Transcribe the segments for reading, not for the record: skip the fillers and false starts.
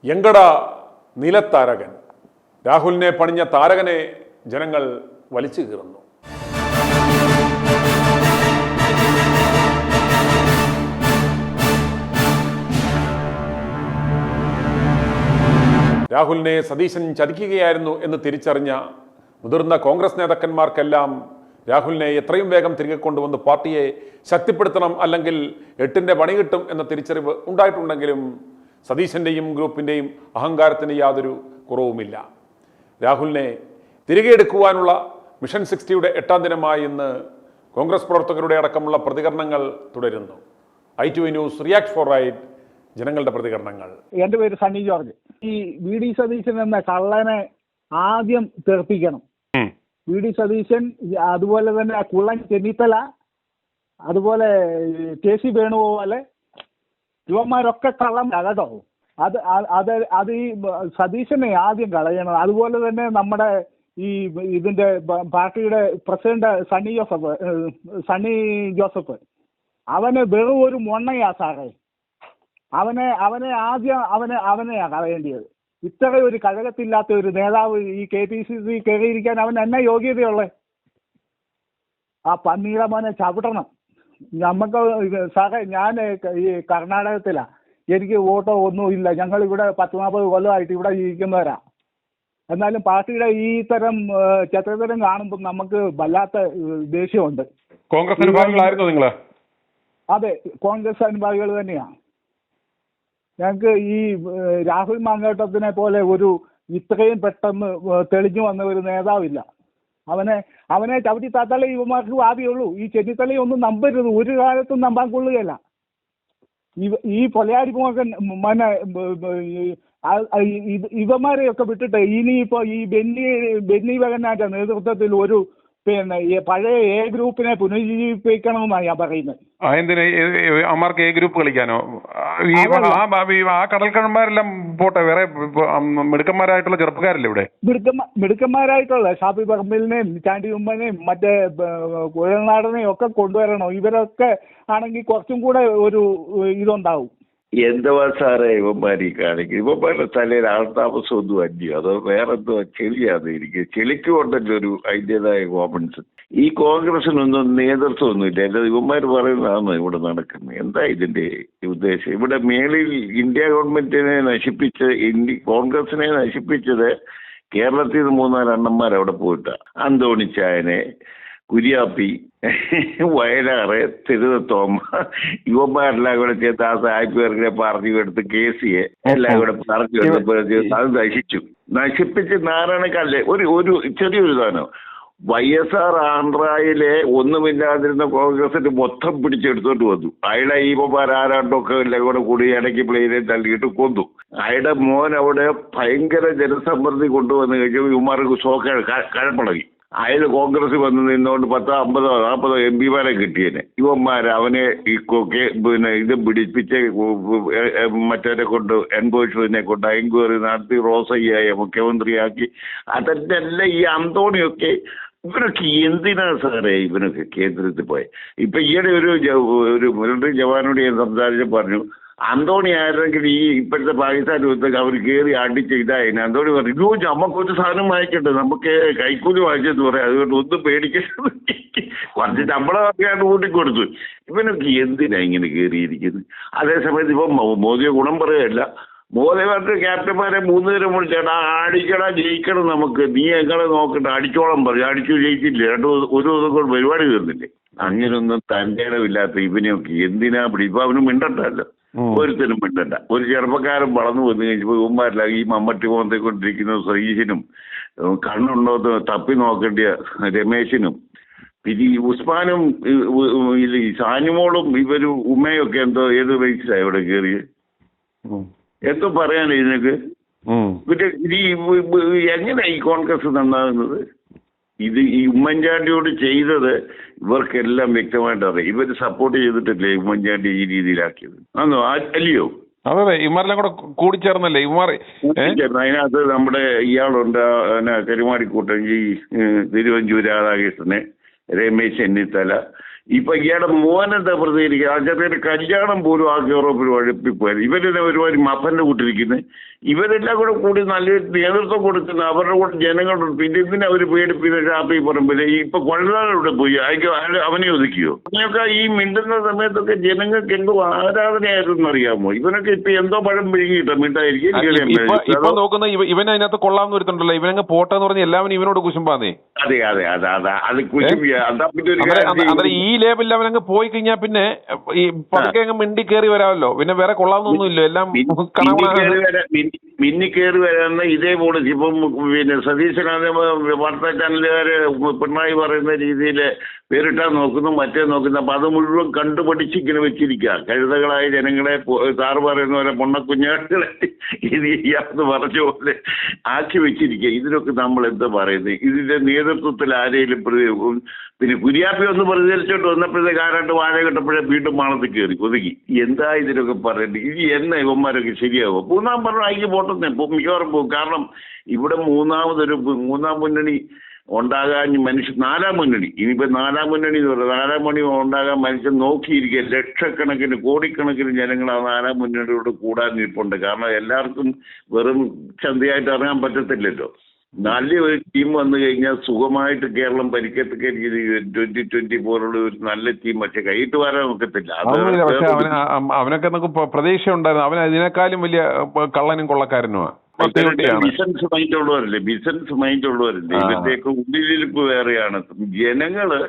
എങ്കട നിലത്താരകൻ രാഹുലിനെ പണിഞ്ഞ താരകനെ ജനങ്ങൾ വലിച്ചു കീറുന്നു. രാഹുലിനെ സതീശൻ ചതിക്കുകയായിരുന്നു എന്ന് തിരിച്ചറിഞ്ഞ മുതിർന്ന കോൺഗ്രസ് നേതാക്കന്മാർക്കെല്ലാം രാഹുലിനെ എത്രയും വേഗം തിരികെ കൊണ്ടുവന്ന് പാർട്ടിയെ ശക്തിപ്പെടുത്തണം, അല്ലെങ്കിൽ 8ന്റെ പണി കിട്ടും എന്ന തിരിച്ചറിവ് ഉണ്ടായിട്ടുണ്ടെങ്കിലും സതീശൻ്റെയും ഗ്രൂപ്പിൻ്റെയും അഹങ്കാരത്തിന് യാതൊരു കുറവുമില്ല. രാഹുലിനെ തിരികെ എടുക്കുവാനുള്ള മിഷൻ 60യുടെ 8ാം ദിനമായി ഇന്ന് കോൺഗ്രസ് പ്രവർത്തകരുടെ അടക്കമുള്ള പ്രതികരണങ്ങൾ തുടരുന്നു. i2i news react four right, ജനങ്ങളുടെ പ്രതികരണങ്ങൾ. എൻ്റെ പേര് സണ്ണി ജോർജ്. ഈ വി ഡി സതീശൻ എന്ന കള്ളനെ ആദ്യം തെറിപ്പിക്കണം. വി ഡി സതീശൻ, അതുപോലെ തന്നെ കുള്ളൻ ചെന്നിത്തല, അതുപോലെ കെ സി വേണുഗോപാൽ, ഇവന്മാരൊക്കെ കള്ളം കേട്ടോ. അത് ഈ സതീശനെ ആദ്യം കളയണം. അതുപോലെ തന്നെ നമ്മുടെ ഇതിന്റെ പാർട്ടിയുടെ പ്രസിഡന്റ് സണ്ണി ജോസഫ് അവന് വെറും ഒരു മൊണ്ണയാ സാറേ. അവനെ ആദ്യം അവനെയാ കളയേണ്ടത്. ഇത്ര ഒരു കഴകത്തില്ലാത്ത ഒരു നേതാവ് ഈ KPCC കയറിയിരിക്കാൻ അവൻ എന്നാ യോഗ്യതയുള്ളേ? ആ പന്നീടെ മോനെ ചവിട്ടണം. നമുക്ക് സാറേ, ഞാൻ ഈ കർണാടകത്തിലാണ്, എനിക്ക് വോട്ടോ ഒന്നുമില്ല. ഞങ്ങളിവിടെ 10-40 കൊല്ലമായിട്ട് ഇവിടെ ജീവിക്കുന്നവരാ. എന്നാലും പാർട്ടിയുടെ ഈ തരം ചെറ്റത്തരം കാണുമ്പോൾ നമുക്ക് വല്ലാത്ത ദേഷ്യമുണ്ട്. കോൺഗ്രസ് അനുഭാവികളായിരുന്നു നിങ്ങള്? അതെ, കോൺഗ്രസ് അനുഭാവികൾ തന്നെയാണ്. ഞങ്ങൾക്ക് ഈ രാഹുൽ മാങ്കാട്ടത്തിനെ പോലെ ഒരു ഇത്രയും പെട്ടെന്ന് തെളിഞ്ഞു വന്ന ഒരു നേതാവില്ല. അവനെ ചവിട്ടി താത്താലേ ഇവന്മാർക്ക് ഭാവിയുള്ളൂ. ഈ ചെന്നിത്തലയൊന്നും നമ്പരുത്, ഒരു കാലത്തും നമ്പാൻ കൊള്ളുകയല്ല. ഈ പൊലയാടി മോഹൻ ഇവന്മാരെയൊക്കെ വിട്ടിട്ട് ഇനിയിപ്പോ ഈ ബെന്നി ബെഹന്നാന്റെ നേതൃത്വത്തിൽ ഒരു പഴയ A ഗ്രൂപ്പിനെ പുനരുജ്ജീവിപ്പിക്കണമെന്നാണ് ഞാൻ പറയുന്നത്. അമ്മമാർക്ക് A ഗ്രൂപ്പ് കളിക്കാനോ? ആ കടൽക്കണ്ണന്മാരെല്ലാം പോട്ടെ, വേറെ മിടുക്കന്മാരായിട്ടുള്ള ചെറുപ്പക്കാരല്ലേ ഇവിടെ? മിടുക്കന്മാരായിട്ടുള്ള ഷാഫി പറമ്പിലിനെയും ചാണ്ടി ഉമ്മനെയും മറ്റേ കുഴൽനാടനെയും ഒക്കെ കൊണ്ടുവരണം. ഇവരൊക്കെ ആണെങ്കിൽ കുറച്ചും കൂടെ ഒരു ഇതുണ്ടാവും. എന്തുവാ സാറേ ഇവന്മാരി കാണിക്കും? ഇവന്മാരുടെ തലയിൽ ആൾതാമസമൊന്നും അന്യോ, അതോ വേറെ എന്തോ ചെളിയാതെ ഇരിക്കും. ചെളിക്ക് കൊണ്ടല്ലോ ഒരു അതിൻ്റെതായ കോമൺസ്. ഈ കോൺഗ്രസിനൊന്നും നേതൃത്വമൊന്നുമില്ല. അല്ലാതെ ഇവന്മാർ പറയുന്നതാണ് ഇവിടെ നടക്കുന്നത്. എന്താ ഇതിന്റെ ഉദ്ദേശം? ഇവിടെ മേളിൽ ഇന്ത്യ ഗവൺമെന്റിനെ കോൺഗ്രസിനെ നശിപ്പിച്ചത് കേരളത്തിൽ നിന്ന് 3-4 അണ്ണന്മാർ അവിടെ പോയിട്ടാ. അന്തോണിച്ചായനെ, കുര്യാപ്പി, വയലാറ്, തിരുവത്തോമ, ഇവന്മാരെല്ലാം കൂടെ ചേർത്ത് ആ സായിപ്പേർക്കിനെ പറഞ്ഞു എടുത്ത് കേസിയെ എല്ലാം കൂടെ പറഞ്ഞു എടുത്തപ്പോഴേ അത് നശിപ്പിച്ച് നാരായണക്കല്ലേ ഒരു ചെറിയൊരു സാധനം. YSR ആന്ധ്രയിലെ ഒന്നുമില്ലാതിരുന്ന കോൺഗ്രസിന് മൊത്തം പിടിച്ചെടുത്തോണ്ട് വന്നു. അയാളെ ഇവന്മാർ ആരാണ്ടൊക്കെ എല്ലാം കൂടെ കൂടി ഇടയ്ക്ക് പ്ലെയിനെ തള്ളിയിട്ട് കൊന്നു. അയാളുടെ മോൻ അവിടെ ഭയങ്കര ജനസമ്മർദ്ദി കൊണ്ടുവന്നു കഴിഞ്ഞാൽ ഇവന്മാർക്ക് കഴപ്പളകി. അയാൾ കോൺഗ്രസ് വന്ന് നിന്നുകൊണ്ട് 10-50-40 MP കിട്ടിയേനെ. അവനെ ഈ ഇത് പിടിപ്പിച്ച് മറ്റവരെ കൊണ്ട് എൻഫോഴ്സ്മെന്റിനെ കൊണ്ട് എൻക്വയറി നടത്തി റോസയ്യായ മുഖ്യമന്ത്രിയാക്കി. അതല്ല ഈ അന്തോണിയൊക്കെ ഇവരൊക്കെ എന്തിനാ സാറേ ഇവനൊക്കെ കേന്ദ്രത്തിൽ പോയെ? ഇപ്പൊ ഈയിടെ ഒരു മിലിറ്ററി ജവാനോട് ഞാൻ സംസാരിച്ച് പറഞ്ഞു, അന്തോണി ആയിരുന്നെങ്കിൽ ഈ ഇപ്പോഴത്തെ പാകിസ്ഥാൻ യുദ്ധത്തിൽ അവർ കയറി അടിച്ച് ഇതായിരുന്നു. അന്തോണി പറഞ്ഞു, നമുക്കൊരു സാധനം വാങ്ങിക്കട്ടെ, നമുക്ക് കൈക്കൂലി വാങ്ങിച്ചെന്ന് പറയാം, അതുകൊണ്ട് ഒന്നും പേടിക്കരുത്, കുറച്ച് ശമ്പളമൊക്കെ കൂട്ടിക്കൊടുത്തു. ഇവനൊക്കെ എന്തിനാ ഇങ്ങനെ കയറിയിരിക്കുന്നത്? അതേസമയത്ത് ഇപ്പം മോദിയെ ഗുണം പറയുകയല്ല, മോദി പറഞ്ഞ ക്യാപ്റ്റന്മാരെ 3 നേരം വിളിച്ചേട്ടാ അടിക്കടാ, ജയിക്കണം, നമുക്ക് നീ എങ്ങനെ നോക്കട്ടെ, അടിച്ചോളം പറഞ്ഞു. അടിച്ചു ജയിച്ചില്ലേ, ഒരു ദിവസം കൊണ്ട് പരിപാടി തീർന്നില്ലേ? അങ്ങനെയൊന്നും തൻ്റെ ഇടമില്ലാത്ത ഇവനെയൊക്കെ എന്തിനാ ഇപ്പൊ അവന് മിണ്ടണ്ടല്ലോ, ഒരുത്തനും മിണ്ടണ്ട. ഒരു ചെറുപ്പക്കാരൻ വളർന്നു വന്നു കഴിഞ്ഞപ്പോൾ ഇവന്മാരില്ല ഈ മമ്മട്ടി പോകൊണ്ടിരിക്കുന്ന സതീശനും, കണ്ണുണ്ടോ തപ്പി നോക്കേണ്ടിയ രമേശനും, പിന്നെ ഈ ഉസ്മാനും സാനിമോളും ഇവരും ഉമ്മയൊക്കെ എന്തോ ഏത് വയസ്സിലാണ് ഇവിടെ കയറിയത്? എന്തോ പറയാനേ ഇതിനൊക്കെ? എങ്ങനെ ഈ കോൺഗ്രസ് നന്നാകുന്നത്? ഇത് ഈ ഉമ്മൻചാണ്ടിയോട് ചെയ്തത് ഇവർക്കെല്ലാം വ്യക്തമായിട്ട് അറിയാം. ഇവർ സപ്പോർട്ട് ചെയ്തിട്ടില്ലേ ഉമ്മൻചാണ്ടി ഈ രീതിയിലാക്കിയത്? ആണോ? അല്ലയോ? അതെ, ഇവന്മാരെല്ലാം കൂടെ കൂടിച്ചേർന്നല്ലേ ഇവന്മാർ. അതിനകത്ത് നമ്മുടെ ഇയാളുണ്ട്, കരുമാടിക്കൂട്ടൻ, ഈ തിരുവഞ്ചൂർ രാധാകൃഷ്ണന്, രമേശ് ചെന്നിത്തല, ഇപ്പൊ ഇയാളുടെ മോനെന്താ പ്രതികരിക്കുക? ആ ചെറിയൊരു കല്യാണം പോലും ആ യൂറോപ്പിൽ വഴിപ്പിപ്പോയത്. ഇവരെന്നെ ഒരുപാട് മഫന്റെ കൂട്ടിരിക്കുന്നത്. ഇവരെല്ലാം കൂടെ കൂടി നല്ല നേതൃത്വം കൊടുക്കുന്ന അവരുടെ കൂടെ ജനങ്ങളുണ്ട്. പിന്നെ ഇതിനെ അവർ പേടിപ്പിക്കുന്ന ഷാപ്പി പറമ്പില് ഇപ്പൊ കൊള്ളാളിവിടെ പോയി അവനെ ഒതുക്കിയോ? അങ്ങനെയൊക്കെ ഈ മിണ്ടുന്ന സമയത്തൊക്കെ ജനങ്ങൾക്ക് എന്തോ ആരാധനയായിരുന്നു അറിയാമോ? ഇവനൊക്കെ ഇപ്പൊ എന്തോ പഴം പിഴുകിയിട്ടോ മിണ്ടായിരിക്കും. ഇപ്പൊ നോക്കുന്ന ഇവൻ അതിനകത്ത് കൊള്ളാമെന്ന് വരുത്തുണ്ടല്ലോ, ഇവനങ്ങ് പോട്ടെന്ന് പറഞ്ഞ് എല്ലാവരും ഇവനോട് കുശുമ്പാന്നേ. അതെ അതെ അതെ അതെ അത് കുശുമ്പി. അതാ പിന്നെ ഒരു കാര്യം, ഈ ലേബലിൽ അവനങ്ങ് പോയി കഴിഞ്ഞാൽ പിന്നെ ഈ പതുക്കെ അങ്ങ് മിണ്ടി കയറി വരാമല്ലോ. പിന്നെ വേറെ കൊള്ളാമെന്നൊന്നുമില്ല, എല്ലാം മിന്നി കയറി വരാവുന്ന ഇതേപോലെ ഇപ്പം പിന്നെ സതീശനാഥ് വാർത്താ ചാനലുകാര് പിണറായി പറയുന്ന രീതിയിൽ പേരിട്ടാൻ നോക്കുന്നു, മറ്റേ നോക്കുന്നു. അപ്പൊ അത് മുഴുവൻ കണ്ടുപഠിച്ച് ഇങ്ങനെ വെച്ചിരിക്കുക. കഴുതകളായ ജനങ്ങളെ സാറ് പറയുന്ന പോലെ പൊണ്ണക്കുഞ്ഞുങ്ങളെ ഇത് ചെയ്യാന്ന് പറഞ്ഞ പോലെ ആക്കി വെച്ചിരിക്കുക. ഇതിനൊക്കെ നമ്മൾ എന്താ പറയുന്നത്? ഇതിന്റെ നേതൃത്വത്തിൽ ആരെയും പിന്നെ കുര്യാപ്പി ഒന്ന് പ്രതികരിച്ചോട്ട് വന്നപ്പോഴത്തേക്ക് ആരാണ്ട് വാഴ കെട്ടപ്പോഴേ വീണ്ടും മാളത്തിൽ കയറി ഒതുക്കി. എന്താ ഇതിനൊക്കെ പറയേണ്ടത്? ഇത് എന്നാ ഇവന്മാരൊക്കെ ശരിയാവും? മൂന്നാം പറഞ്ഞു അയക്ക് പോട്ടെന്നേ മിക്കവാറും പോകും. കാരണം ഇവിടെ മൂന്നാം മുന്നണി ഉണ്ടാകാൻ നാലാം മുന്നണി, ഇനിയിപ്പോ നാലാം മുന്നണി എന്ന് പറയുന്നത് നാലാം മുന്നണി ഉണ്ടാകാൻ മനുഷ്യൻ നോക്കിയിരിക്കുക. ലക്ഷക്കണക്കിന് കോടിക്കണക്കിന് ജനങ്ങൾ ആ നാലാം മുന്നണിയോട് കൂടാൻ ഇരിപ്പുണ്ട്. കാരണം എല്ലാവർക്കും വെറും ചന്തയായിട്ട് ഇറങ്ങാൻ പറ്റത്തില്ലല്ലോ. നല്ലൊരു ടീം വന്നു കഴിഞ്ഞാൽ സുഖമായിട്ട് കേരളം ഭരിക്കത്തക്ക രീതിയിൽ 2024 ഒരു നല്ല ടീം പക്ഷെ കൈയിട്ട് വരാൻ നോക്കത്തില്ല. അവനൊക്കെ നമുക്ക് പ്രതീക്ഷ ഉണ്ടായിരുന്നു. അവൻ അതിനേക്കാളും വലിയ കള്ളനും കൊള്ളക്കാരനുമാണ്. ബിസിനസ് മൈൻഡ് ഉള്ളവരല്ലേ ഇവരുടെയൊക്കെ ഉള്ളിലിരിപ്പ് വേറെയാണ്. ജനങ്ങള്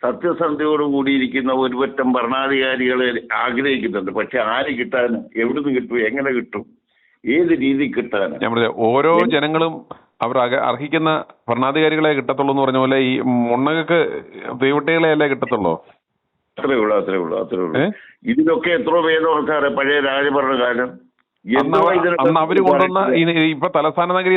സത്യസന്ധയോട് കൂടിയിരിക്കുന്ന ഒരുപറ്റം ഭരണാധികാരികളെ ആഗ്രഹിക്കുന്നുണ്ട്. പക്ഷെ ആര് കിട്ടാൻ, എവിടുന്ന് കിട്ടും, എങ്ങനെ കിട്ടും, ഏത് രീതി കിട്ടാൻ? ഓരോ ജനങ്ങളും അവർ അർഹിക്കുന്ന ഭരണാധികാരികളെ കിട്ടത്തുള്ളൂ എന്ന് പറഞ്ഞ പോലെ ഈ മുണ്ണകൾക്ക് ദൈവട്ടികളെ അല്ലേ കിട്ടത്തുള്ളൂ. അത്രേ ഉള്ളൂ. ഇതിലൊക്കെ എത്രയോ ഭേദം സാറേ പഴയ രാജഭരണകാലം. അന്ന് അവര് കൊണ്ടുവന്ന ഇപ്പൊ തലസ്ഥാന നഗരി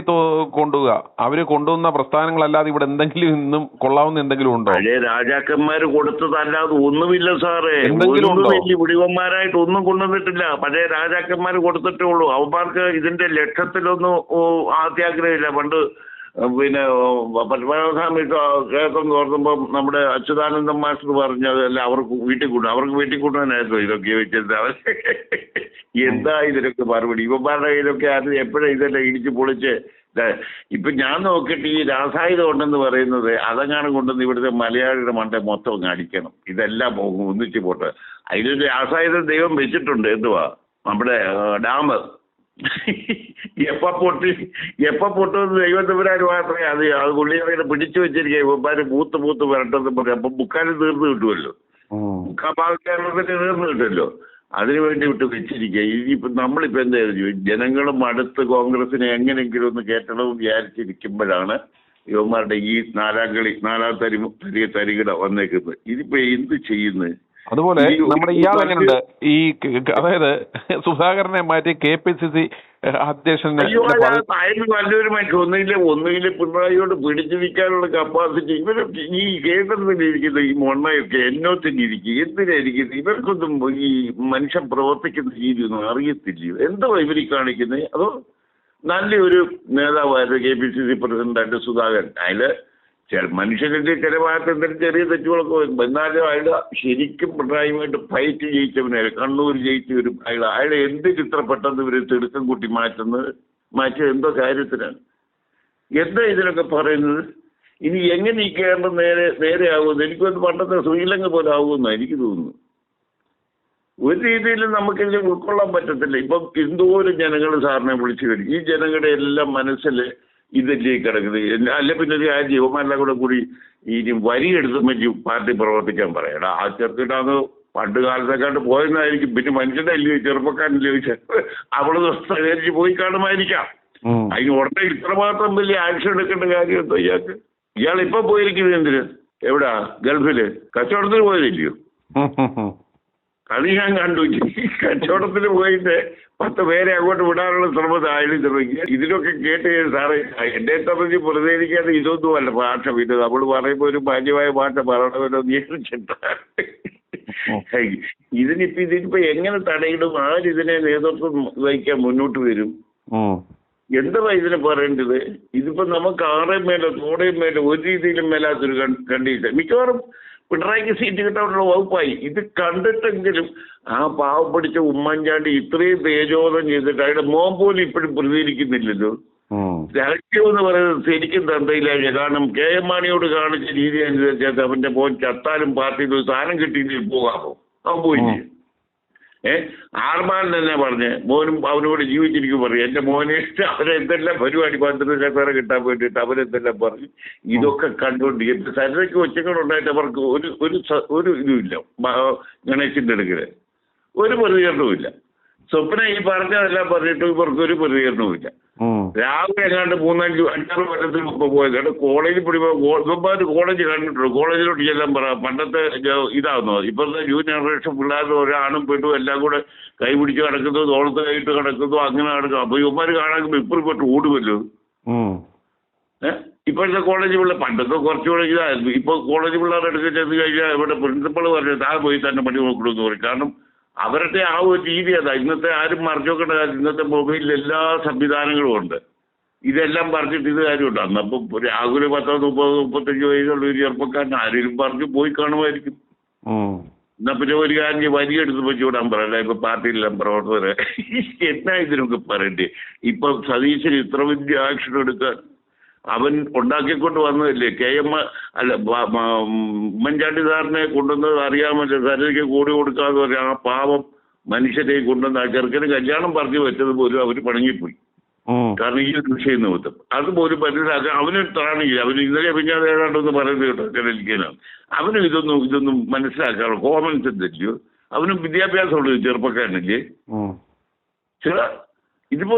കൊണ്ടുപോവുക, അവര് കൊണ്ടുവന്ന പ്രസ്ഥാനങ്ങളല്ലാതെ ഇവിടെ എന്തെങ്കിലും ഇന്നും കൊള്ളാവുന്ന എന്തെങ്കിലും ഉണ്ടോ? പഴയ രാജാക്കന്മാര് കൊടുത്തതല്ലാതെ ഒന്നുമില്ല സാറേ. വലിയ വിടിവന്മാരായിട്ട് ഒന്നും കൊണ്ടുവന്നിട്ടില്ല. പഴയ രാജാക്കന്മാര് കൊടുത്തിട്ടേ ഉള്ളൂ. അവന്മാർക്ക് ഇതിന്റെ ലക്ഷത്തിലൊന്നും ആത്യാഗ്രഹമില്ല. പണ്ട് പിന്നെ പത്മനാഭസ്വാമി ക്ഷേത്രം തോർത്തുമ്പോൾ നമ്മുടെ അച്യുതാനന്ദൻ മാസ്റ്റർ പറഞ്ഞതല്ല അവർക്ക് വീട്ടിൽ കൂട്ടാനായിരുന്നു ഇതൊക്കെ വെച്ചിട്ട്. അവർ എന്താ ഇതിനൊക്കെ മറുപടി? ഇവന്മാരുടെ കയ്യിലൊക്കെ ആരും എപ്പോഴും ഇതെല്ലാം ഇടിച്ച് പൊളിച്ച് ഇപ്പൊ ഞാൻ നോക്കിയിട്ട് ഈ രാസായുധം ഉണ്ടെന്ന് പറയുന്നത് അതെങ്ങാനും കൊണ്ടുവന്ന് ഇവിടുത്തെ മലയാളിയുടെ മണ്ടേ മൊത്തം അങ്ങ് അടിക്കണം. ഇതെല്ലാം പോകും ഒന്നിച്ച് പോട്ടെ. അതിലൊരു രാസായുധം ദൈവം വെച്ചിട്ടുണ്ട്. എന്തുവാ നമ്മുടെ ഡാം എപ്പ പൊട്ടുമെന്ന് ദൈവത്തവരാര് മാത്രമേ അത് പുള്ളിയെ പിടിച്ചു വെച്ചിരിക്കുക. ഇവന്മാര് പൂത്ത് വരട്ടെന്ന് പറയും. അപ്പൊ മുക്കാലും തീർന്നു കിട്ടുമല്ലോ, മുക്കാൽ ഭാഗത്തേക്ക് തീർന്നു കിട്ടുമല്ലോ. അതിനുവേണ്ടി വിട്ട് വെച്ചിരിക്കുക. ഇനിയിപ്പോ നമ്മളിപ്പോ എന്താ ജനങ്ങളും അടുത്ത് കോൺഗ്രസിനെ എങ്ങനെയെങ്കിലും ഒന്ന് കയറ്റണമെന്ന് വിചാരിച്ചിരിക്കുമ്പോഴാണ് യുവമാരുടെ ഈ നാലാം തരികിട വന്നേക്കുന്നത്. ഇതിപ്പോ എന്ത് ചെയ്യുന്നത്? അതുപോലെ നമ്മുടെ ഇയാളെങ്ങനെയുണ്ട് ഈ അതായത് സുധാകരനെ മാറ്റി KPCC അധ്യക്ഷനെ നല്ലൊരു മനുഷ്യൻ ഒന്നുകിൽ പിണറായിയോട് പിടിച്ചു നിൽക്കാനുള്ള കപ്പാസിറ്റി ഇവരൊക്കെ ഈ കേന്ദ്രത്തിലിരിക്കുന്ന ഈ മൊണ്ണയൊക്കെ എന്നോത്തിനിരിക്കും. എന്തിനായിരിക്കുന്നത്? ഇവർക്കൊന്നും ഈ മനുഷ്യൻ പ്രവർത്തിക്കുന്ന രീതിയൊന്നും അറിയത്തില്ലയോ? എന്തോ ഇവർ കാണിക്കുന്നത്? അതോ നല്ലൊരു നേതാവായിരുന്നു KPCC പ്രസിഡന്റായിട്ട് സുധാകരൻ. അതില് മനുഷ്യന്റെ ചില ഭാഗത്ത് എന്തെങ്കിലും ചെറിയ തെറ്റുകളൊക്കെ വരും. എന്നാലും അയാൾ ശരിക്കും പിണറായിയുമായിട്ട് ഫൈറ്റ് ജയിച്ചവനായാലും കണ്ണൂർ ജയിച്ചവരും അയാൾ എന്ത് ഇത്ര പെട്ടെന്ന് ഇവർ തിടുക്കം കൂട്ടി മാറ്റിയത് എന്തോ കാര്യത്തിനാണ്? എന്താ ഇതിനൊക്കെ പറയുന്നത്? ഇനി എങ്ങനെ ഈ കേരളം നേരെയാകുമെന്ന് എനിക്കൊന്ന് പണ്ടത്തെ ശ്രീലങ്ക പോലെ ആകുമെന്നാണ് എനിക്ക് തോന്നുന്നു. ഒരു രീതിയിലും നമുക്കെങ്കിലും ഉൾക്കൊള്ളാൻ പറ്റത്തില്ല. ഇപ്പം എന്തോരം ജനങ്ങൾ സാറിനെ വിളിച്ചു വരും. ഈ ജനങ്ങളുടെ എല്ലാം മനസ്സിൽ ഇതല്ലേ കിടക്കുന്നത്? അല്ല പിന്നെ ഒരു കാര്യം ജീവന്മാരെല്ലാം കൂടി ഇനി വരിയെടുത്ത് പറ്റി പാർട്ടി പ്രവർത്തിക്കാൻ പറയണം. ആ ചെറുക്കിട്ടാന്ന് പണ്ട് കാലത്തെക്കാണ്ട് പോയെന്നായിരിക്കും. പിന്നെ മനുഷ്യന്റെ അല്ലയോ ചെറുപ്പക്കാരനല്ലേ ചോദിച്ചാൽ അവള് സഹകരിച്ച് പോയി കാണുമായിരിക്കാം. അതിന് ഉടനെ ഇത്രമാത്രം വലിയ ആക്ഷൻ എടുക്കേണ്ട കാര്യം എന്തോ ഇയാൾക്ക്? ഇയാൾ ഇപ്പൊ പോയിരിക്കുന്നത് എന്തിന്? എവിടാ? ഗൾഫില് കച്ചവടത്തിന് പോയതില്ലയോ? അത് ഞാൻ കണ്ടു. കച്ചവടത്തിന് പോയിട്ട് 10 പേരെ അങ്ങോട്ട് വിടാനുള്ള ശ്രമം ശ്രമിക്കുക. ഇതിലൊക്കെ കേട്ട് സാറേ എന്നെ സംബന്ധിച്ച് പ്രതികരിക്കാതെ ഇതൊന്നും അല്ല ഭാഷ. പിന്നെ നമ്മൾ പറയുമ്പോൾ ഒരു മാന്യമായ ഭാഷ പറയണമല്ലോ നിയന്ത്രിച്ചിട്ടാണ്. ഇതിനിപ്പോ എങ്ങനെ തടയിടും? ആരിതിനെ നേതൃത്വം വഹിക്കാൻ മുന്നോട്ട് വരും? എന്താ ഇതിനെ പറയേണ്ടത്? ഇതിപ്പോ നമുക്ക് ആറേം മേലോ തോടേം മേലോ ഒരു രീതിയിലും മേലാത്തൊരു കണ്ടീഷൻ. മിക്കവാറും പിണറായിക്ക് സീറ്റ് കിട്ടാനുള്ള വകുപ്പായി. ഇത് കണ്ടിട്ടെങ്കിലും ആ പാവം പിടിച്ച ഉമ്മൻചാണ്ടി ഇത്രയും തേജോധം ചെയ്തിട്ട് അയാളുടെ മോൻ പോലും ഇപ്പോഴും പ്രതികരിക്കുന്നില്ലല്ലോ. രാഷ്ട്രീയം എന്ന് പറയുന്നത് ശരിക്കും തന്തയില്ല. കാരണം കെ എം മാണിയോട് കാണിച്ച രീതി അനുസരിച്ചാൽ അവന്റെ മോൻ ചത്താലും പാർട്ടിയിൽ ഒരു സ്ഥാനം കിട്ടിയില്ലെങ്കിൽ പോകാമോ? അവൻ പോയില്ലേ? ആർമാൻ തന്നെ പറഞ്ഞ് മോനും അവനോട് ജീവിച്ചിരിക്കും പറയും എന്റെ മോനെ അവരെന്തെല്ലാം പരിപാടി പന്ത്രണ്ട് കിട്ടാൻ വേണ്ടിയിട്ട് അവരെന്തെല്ലാം പറഞ്ഞു. ഇതൊക്കെ കണ്ടുകൊണ്ട് സരിതയ്ക്ക് ഒച്ചകളുണ്ടായിട്ട് അവർക്ക് ഒരു ഇതുമില്ല. ഗണേശന്റെ അടുക്കല് ഒരു പ്രതികരണവും ഇല്ല. സ്വപ്ന ഈ പറഞ്ഞതെല്ലാം പറഞ്ഞിട്ട് ഇവർക്ക് ഒരു പ്രതികരണവും ഇല്ല. രാവിലെ എങ്ങാണ്ട് 5-6 കൊല്ലത്തിന് മുമ്പ് പോയത് കോളേജിൽ പഠിക്കുമ്പോൾ കോളേജ് കണ്ടിട്ടുള്ളൂ. കോളേജിലോട്ട് ചെല്ലാൻ പറ. പണ്ടത്തെ ഇതാവുന്നോ ഇപ്പോഴത്തെ ന്യൂ ജനറേഷൻ പിള്ളേർ ഒരാണും പെട്ടും എല്ലാം കൂടെ കൈ പിടിച്ച് കിടക്കുന്നു, തോളത്ത് കൈയിട്ട് കിടക്കുന്നു, അങ്ങനെ കിടക്കും. അപ്പൊ ഇവന്മാർ കാണാൻ ഇപ്പുറപ്പെട്ട് ഓടുമല്ലോ. ഇപ്പോഴത്തെ കോളേജ് പിള്ളേർ പണ്ടൊക്കെ കുറച്ചുകൂടെ ഇതായിരുന്നു. ഇപ്പൊ കോളേജ് പിള്ളേരുടെ അടുത്ത് ചെന്ന് കഴിഞ്ഞാൽ ഇവിടെ പ്രിൻസിപ്പൾ പറഞ്ഞു താഴെ പോയി തന്നെ പണി നോക്കണമെന്ന് പറയും. കാരണം അവരുടെ ആ ഒരു രീതി അതാ. ഇന്നത്തെ ആരും മറിച്ചു നോക്കേണ്ട കാര്യം. ഇന്നത്തെ മൊബൈലിൽ എല്ലാ സംവിധാനങ്ങളും ഉണ്ട്. ഇതെല്ലാം പറഞ്ഞിട്ട് ഇത് കാര്യമുണ്ട്. അന്നപ്പം രാഹുല് 30-35 വയസ്സുള്ള ഒരു ചെറുപ്പക്കാരൻ ആരെങ്കിലും പറഞ്ഞു പോയി കാണുമായിരിക്കും. എന്നാ പിന്നെ ഒരു കാര്യം വരി എടുത്ത് വെച്ചുവിടാൻ പറയല്ല. ഇപ്പൊ പാർട്ടിയിലെല്ലാം പ്രവർത്തകരെ എന്നാ ഇതിനൊക്കെ പറയണ്ടേ? ഇപ്പൊ സതീശന് ഇത്ര വലിയ ആക്ഷൻ എടുക്കാൻ അവൻ ഉണ്ടാക്കിക്കൊണ്ട് വന്നതല്ലേ. ഉമ്മൻചാണ്ടി സാറിനെ കൊണ്ടുവന്നത് അറിയാമല്ലോ. സരിതയ്ക്ക് കൂടി കൊടുക്കാതെ പറയാം. ആ പാവം മനുഷ്യരെ കൊണ്ടുവന്ന് ആ ചെറുക്കന് കല്യാണം പറഞ്ഞു വെച്ചത് പോലും അവര് പണങ്ങിപ്പോയി. കാരണം ഈ ഒരു വിഷയം നിമിത്തം അതുപോലും മനസ്സിലാക്കാൻ അവന് ത്രാണിയില്ല. അവന് ഇന്നലെ പിന്നെ ഏതാണ്ടൊന്ന് പറയുന്നത് കേട്ടോ ചിലരിക്കാനാണ്. അവനും ഇതൊന്നും മനസ്സിലാക്കാനുള്ള കോമൺ സെൻസ് ഇല്ലയോ? അവനും വിദ്യാഭ്യാസമുള്ള ചെറുപ്പക്കാരനില്ലേ? ചില ഇതിപ്പോ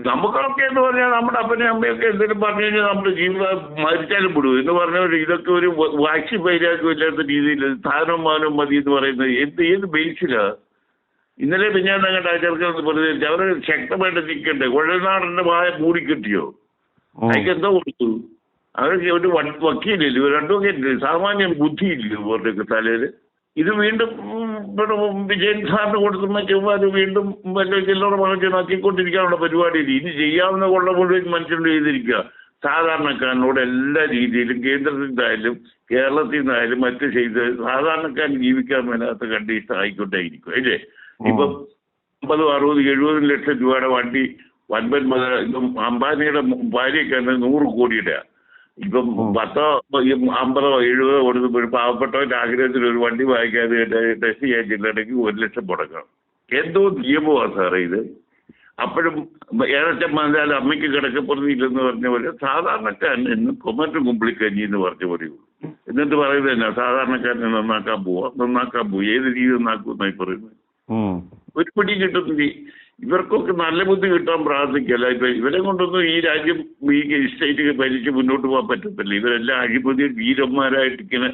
നമുക്കൊക്കെ എന്ന് പറഞ്ഞാൽ നമ്മുടെ അപ്പനെയും അമ്മയൊക്കെ എന്തെങ്കിലും പറഞ്ഞു കഴിഞ്ഞാൽ നമ്മുടെ ജീവിതം മരിച്ചാലും വിടും എന്ന് പറഞ്ഞവർ ഇതൊക്കെ ഒരു വാശി വൈരാഗ്യം ഇല്ലാത്ത രീതിയിൽ സ്ഥാനവും മാനവും മതി എന്ന് പറയുന്നത് ഏത് ബേസിലാ? ഇന്നലെ പിന്നെ ഞങ്ങളുടെ ചെറുക്കൻ പ്രതികരിച്ചു. അവർ ശക്തമായിട്ട് നിൽക്കണ്ടേ? കുഴൽനാടന്റെ വായ മൂടിക്കെട്ടിയോ? അതിക്ക് എന്തോ കൊടുത്തു? അവർക്ക് ഒരു വക്കീലില്ല, ഒരു അഡ്വക്കേറ്റില്ല, സാമാന്യം ബുദ്ധിയില്ലയോ ഇവരുടെയൊക്കെ തലയിൽ? ഇത് വീണ്ടും വിജയൻ സാറിന് കൊടുത്തുന്ന ചുമ്മാര് വീണ്ടും വല്ല ചില്ലറ പണിച്ച് നക്കിക്കൊണ്ടിരിക്കാനുള്ള പരിപാടിയില്ല. ഇനി ചെയ്യാവുന്ന കൊള്ള മുഴുവൻ മനുഷ്യനോട് ചെയ്തിരിക്കുക. സാധാരണക്കാരനോട് എല്ലാ രീതിയിലും കേന്ദ്രത്തിൽ നിന്നായാലും കേരളത്തിൽ നിന്നായാലും മറ്റു ചെയ്ത് സാധാരണക്കാരൻ ജീവിക്കാൻ മേലാത്ത കണ്ടീഷൻ ആയിക്കൊണ്ടേയിരിക്കും അല്ലേ? ഇപ്പം 50, 60, 70 ലക്ഷം രൂപയുടെ വണ്ടി വൻപൻ അംബാനിയുടെ ഭാര്യയ്ക്ക് 100 കോടിയുടെ. ഇപ്പം 10, 50, 70 കൊടുത്തപ്പോൾ പാവപ്പെട്ടവന്റെ ആഗ്രഹത്തിൽ ഒരു വണ്ടി വാങ്ങിക്കാതെ ടെസ്റ്റ് ചെയ്യാൻ ചെല്ലുണ്ടെങ്കിൽ 1 ലക്ഷം മുടക്കണം. എന്തോ നിയമമാണ് സാറേ ഇത്? അപ്പോഴും ഏറെച്ചം വന്നാലും അമ്മയ്ക്ക് കിടക്കപ്പുറത്തില്ലെന്ന് പറഞ്ഞ പോലെ സാധാരണക്കാരൻ എന്നും കൊമറ്റ് കുമ്പിളിക്കഞ്ഞി എന്ന് പറഞ്ഞ പോലെയുള്ളൂ. എന്നിട്ട് പറയുന്നത് തന്നെ സാധാരണക്കാരനെ നന്നാക്കാൻ പോവുക. ഏത് രീതി നന്നാക്കുമെന്നായി പറയുന്നത്? ഒരു പിടി കിട്ടുന്നില്ല. ഇവർക്കൊക്കെ നല്ല ബുദ്ധി കിട്ടാൻ പ്രാർത്ഥിക്കല്ല. ഇപ്പൊ ഇവരെ കൊണ്ടൊന്നും ഈ രാജ്യം ഈ സ്റ്റേറ്റ് ഭരിച്ച് മുന്നോട്ട് പോകാൻ പറ്റത്തില്ല. ഇവരെല്ലാം അഴിമതി വീരന്മാരായിട്ട് ഇങ്ങനെ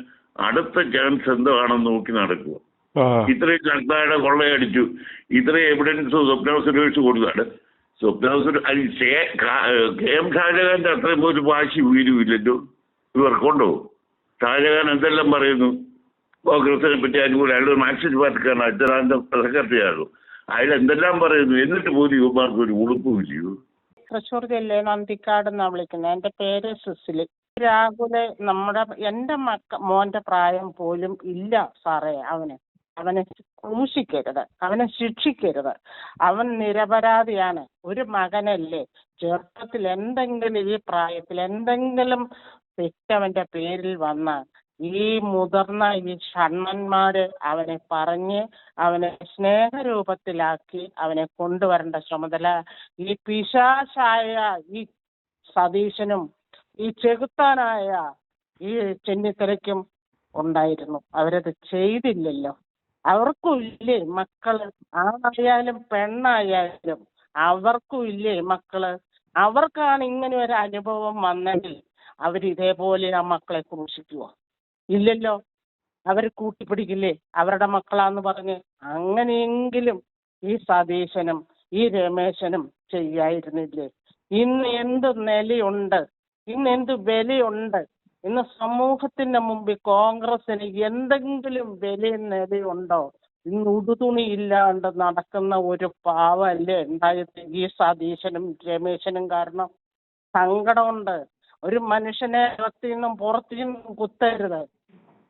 അടുത്ത ചാൻസ് എന്താണെന്ന് നോക്കി നടക്കുക. ഇത്രയും കർത്തായുടെ കൊള്ളയടിച്ചു, ഇത്രയും എവിഡൻസ് സ്വപ്ന സുരേഷ് കൊടുത്താണ്. കെ എം ഷാജഹാന്റെ അത്രയും പോലും വാശി വീരുമില്ലല്ലോ ഇവർക്കുണ്ടോ? ഷാജഹാൻ എന്തെല്ലാം പറയുന്നു കോൺഗ്രസിനെ പറ്റി അനുകൂലം. അയാൾ മാർക്സിസ്റ്റ് പാർട്ടിക്കാരൻ, അച്ഛനാന്റെ സെക്രട്ടറിയാകും. അയാൾ എന്തെല്ലാം പറയുന്നു. എന്നിട്ട് പോലും യുവമാർക്ക് ഒരു ഉളുപ്പുമില്ലയോ? തൃശ്ശൂർ ജില്ലയിൽ നന്ദിക്കാട് എന്നാണ് വിളിക്കുന്നത്. എൻ്റെ പേര് സുസിലി. രാഹുല് എൻ്റെ മോന്റെ പ്രായം പോലും ഇല്ല സാറേ. അവനെ ക്രൂശിക്കരുത്, അവനെ ശിക്ഷിക്കരുത്. അവൻ നിരപരാധിയാണ്. ഒരു മകനല്ലേ? ചെറുപ്പത്തിൽ എന്തെങ്കിലും ഈ പ്രായത്തിൽ എന്തെങ്കിലും തെറ്റവന്റെ പേരിൽ വന്നാൽ ഈ മുതിർന്ന ഈ ഷണ്മന്മാര് അവനെ പറഞ്ഞ് അവനെ സ്നേഹരൂപത്തിലാക്കി അവനെ കൊണ്ടുവരേണ്ട ചുമതല ഈ പിശാചായ ഈ സതീശനും ഈ ചെകുത്താനായ ഈ ചെന്നിത്തലയ്ക്കും ഉണ്ടായിരുന്നു. അവരത് ചെയ്തില്ലല്ലോ. അവർക്കും ഇല്ലേ മക്കള്? ആണായാലും പെണ്ണായാലും അവർക്കും ഇല്ലേ മക്കള്? അവർക്കാണ് ഇങ്ങനെ ഒരു അനുഭവം വന്നെങ്കിൽ അവരിതേപോലെ ആ മക്കളെ ക്രൂശിക്കുവോ? ഇല്ലല്ലോ. അവർ കൂട്ടിപ്പിടിക്കില്ലേ അവരുടെ മക്കളാന്ന് പറഞ്ഞ്? അങ്ങനെയെങ്കിലും ഈ സതീശനും ഈ രമേശനും ചെയ്യായിരുന്നില്ലേ? ഇന്ന് എന്ത് നിലയുണ്ട്, ഇന്ന് എന്ത് വിലയുണ്ട്? ഇന്ന് സമൂഹത്തിന്റെ മുമ്പിൽ കോൺഗ്രസിന് എന്തെങ്കിലും വിലയും നിലയുണ്ടോ? ഇന്ന് ഉടുതുണി ഇല്ലാണ്ട് നടക്കുന്ന ഒരു പാവല്ലേ ഉണ്ടായത് ഈ സതീശനും രമേശനും കാരണം. സങ്കടമുണ്ട്. ഒരു മനുഷ്യനെ അകത്തു നിന്നും പുറത്തു നിന്നും കുത്തരുത്.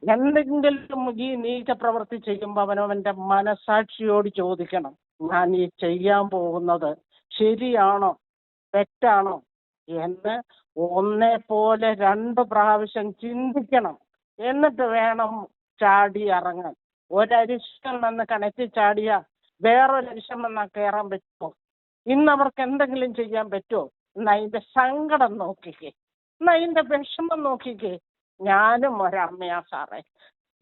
എന്തെങ്കിലും ഈ നീച്ച പ്രവൃത്തി ചെയ്യുമ്പോൾ അവനവന്റെ മനസാക്ഷിയോട് ചോദിക്കണം, ഞാൻ ഈ ചെയ്യാൻ പോകുന്നത് ശരിയാണോ തെറ്റാണോ എന്ന് ഒന്നേ പോലെ 2 പ്രാവശ്യം ചിന്തിക്കണം. എന്നിട്ട് വേണം ചാടി ഇറങ്ങാൻ. ഒരരിശം വന്ന് കിണറ്റിൽ ചാടിയ വേറൊരരിശം വന്നാൽ കയറാൻ പറ്റുമോ? ഇന്ന് അവർക്ക് എന്തെങ്കിലും ചെയ്യാൻ പറ്റുമോ? എന്നാ അതിന്റെ സങ്കടം നോക്കിക്കേ, എന്നാ അതിന്റെ വിഷമം നോക്കിക്കേ. ഞാനും ഒരമ്മയാ സാറേ,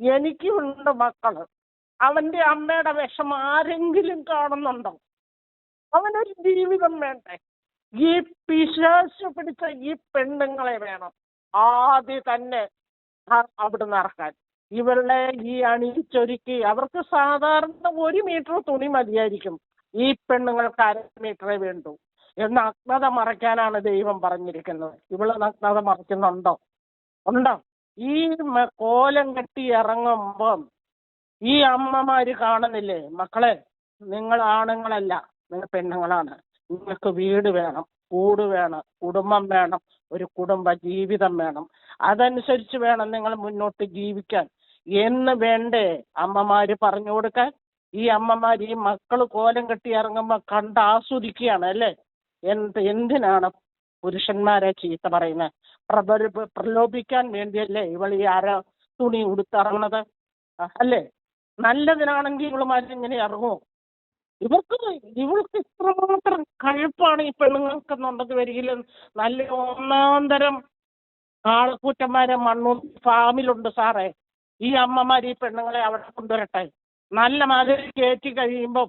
എനിക്കുണ്ട് മക്കള്. അവന്റെ അമ്മയുടെ വിഷമം ആരെങ്കിലും കാണുന്നുണ്ടോ? അവനൊരു ജീവിതം വേണ്ടേ? ഈ പിശാച് പിടിച്ച ഈ പെണ്ണുങ്ങളെ വേണം ആദ്യം തന്നെ അവിടുന്ന് ഇറക്കാൻ. ഇവരുടെ ഈ അണിയിച്ചൊരുക്കി അവർക്ക് സാധാരണ 1 മീറ്റർ തുണി മതിയായിരിക്കും, ഈ പെണ്ണുങ്ങൾക്ക് 1/2 മീറ്ററേ വേണ്ടൂ. നഗ്നത മറയ്ക്കാനാണ് ദൈവം പറഞ്ഞിരിക്കുന്നത്. ഇവള് നഗ്നത മറയ്ക്കുന്നുണ്ടോ? ഉണ്ടോ? ഈ കോലം കെട്ടി ഇറങ്ങുമ്പം ഈ അമ്മമാര് കാണുന്നില്ലേ, മക്കളെ നിങ്ങൾ ആണുങ്ങളല്ല, നിങ്ങൾ പെണ്ണുങ്ങളാണ്. നിങ്ങൾക്ക് വീട് വേണം, കൂട് വേണം, കുടുംബം വേണം, ഒരു കുടുംബ ജീവിതം വേണം. അതനുസരിച്ച് വേണം നിങ്ങൾ മുന്നോട്ട് ജീവിക്കാൻ എന്ന് വേണ്ടേ അമ്മമാര് പറഞ്ഞു കൊടുക്കാൻ? ഈ അമ്മമാര് ഈ മക്കള് കോലം കെട്ടി ഇറങ്ങുമ്പോൾ കണ്ട് ആസ്വദിക്കുകയാണ് അല്ലേ? എന്തിനാണ് പുരുഷന്മാരെ ചീത്ത പറയുന്നത്? പ്രലോഭിക്കാൻ വേണ്ടിയല്ലേ ഇവൾ ഈ തുണി ഉടുത്തിറങ്ങുന്നത് അല്ലേ? നല്ലതിനാണെങ്കിൽ ഇവളുമാര് ഇങ്ങനെ ഇറങ്ങുമോ? ഇവൾക്ക് ഇത്രമാത്രം കഴിപ്പാണ് ഈ പെണ്ണുങ്ങൾക്കെന്നുണ്ടെന്ന് വരികിലും നല്ല ഒന്നാന്തരം ആൾക്കൂറ്റന്മാരെ മണ്ണൂർ ഫാമിലുണ്ട് സാറേ. ഈ അമ്മമാർ ഈ പെണ്ണുങ്ങളെ അവിടെ കൊണ്ടുവരട്ടെ. നല്ല മാതിരി കയറ്റി കഴിയുമ്പോൾ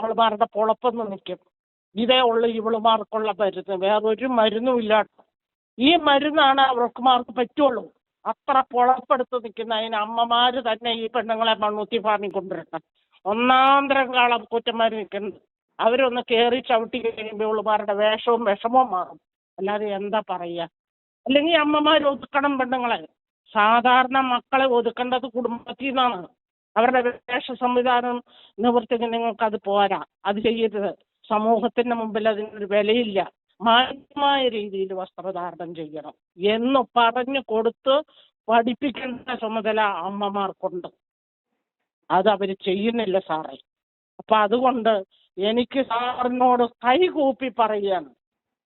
അവളുമാരുടെ പൊളപ്പൊന്ന് നിൽക്കും. ഇതേ ഉള്ളു ഇവളുമാർക്കുള്ള മരുന്ന്, വേറൊരു മരുന്നും ഇല്ല. ഈ മരുന്നാണ് അവർക്കുമാർക്ക് പറ്റുള്ളൂ. അത്ര പൊളപ്പെടുത്ത് നിൽക്കുന്ന അതിന് അമ്മമാര് തന്നെ ഈ പെണ്ണുങ്ങളെ മണ്ണൂത്തി ഫാമിൽ കൊണ്ടുവരട്ടെ. ഒന്നാന്തരം കാളം കൂറ്റന്മാർ നിൽക്കുന്നത്. അവരൊന്ന് കയറി ചവിട്ടി കഴിയുമ്പോൾ ഇവളുമാരുടെ വേഷവും വിഷമവും മാറും. അല്ലാതെ എന്താ പറയുക? അല്ലെങ്കിൽ അമ്മമാർ ഒതുക്കണം പെണ്ണുങ്ങളെ. സാധാരണ മക്കളെ ഒതുക്കേണ്ടത് കുടുംബത്തിൽ നിന്നാണ്. അവരുടെ വേഷ സംവിധാനം നിവർത്തിക്ക് നിങ്ങൾക്കത് പോരാ, അത് ചെയ്യരുത്. സമൂഹത്തിന്റെ മുമ്പിൽ അതിനൊരു വിലയില്ല. മാന്യമായ രീതിയിൽ വസ്ത്രധാരണം ചെയ്യണം എന്ന് പറഞ്ഞു കൊടുത്ത് പഠിപ്പിക്കേണ്ട ചുമതല അമ്മമാർക്കുണ്ട്. അത് അവര് ചെയ്യുന്നില്ല സാറേ. അപ്പൊ അതുകൊണ്ട് എനിക്ക് സാറിനോട് കൈകൂപ്പി പറയുകയാണ്,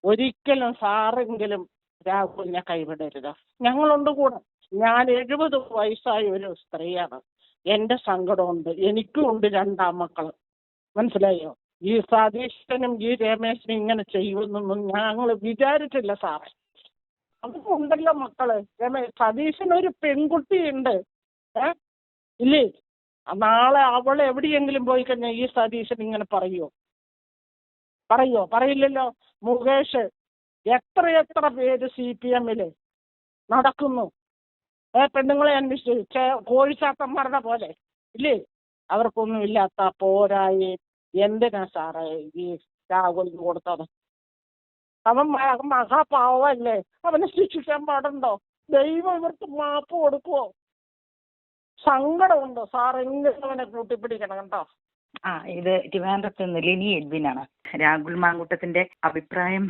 ഒരിക്കലും സാറെങ്കിലും രാഹുലിനെ കൈവിടരുത്. ഞങ്ങളുണ്ട് കൂടെ. ഞാൻ 70 വയസ്സായ ഒരു സ്ത്രീയാണ്. എന്റെ സങ്കടമുണ്ട്. എനിക്കും ഉണ്ട് 2 ആൺമക്കള്. മനസ്സിലായോ? ഈ സതീശനും ഈ രമേശനും ഇങ്ങനെ ചെയ്യുമെന്നൊന്നും ഞങ്ങൾ വിചാരിച്ചില്ല സാറേ. അതുകൊണ്ടല്ലോ മക്കള്. സതീശനൊരു പെൺകുട്ടിയുണ്ട്, ഇല്ലേ? നാളെ അവൾ എവിടെയെങ്കിലും പോയി കഴിഞ്ഞാൽ ഈ സതീശൻ ഇങ്ങനെ പറയോ? പറയില്ലല്ലോ. മുകേഷ്, എത്ര പേര് CPM നടക്കുന്നു പെണ്ണുങ്ങളെ അന്വേഷിച്ച് കോഴിച്ചാത്തന്മാരുടെ പോലെ, ഇല്ലേ? അവർക്കൊന്നും ഇല്ലാത്ത പോരായി എന്തിനാ സാറേ ഈ രാഹുലിന് കൊടുത്തത്? അവൻ മഹാപാവല്ലേ? അവനെ ശിക്ഷിക്കാൻ പാടുണ്ടോ? ദൈവം ഇവർക്ക് മാപ്പ് കൊടുക്കുവോ? സങ്കടമുണ്ടോ സാർ? എങ്കിലും അവനെ കൂട്ടിപ്പിടിക്കണം കേട്ടോ. ഇത് ട്രിവാൻഡ്രത്ത് നിന്ന് ലിനി എഡ്വിനാണ്. രാഹുൽ മാങ്കൂട്ടത്തിന്റെ അഭിപ്രായം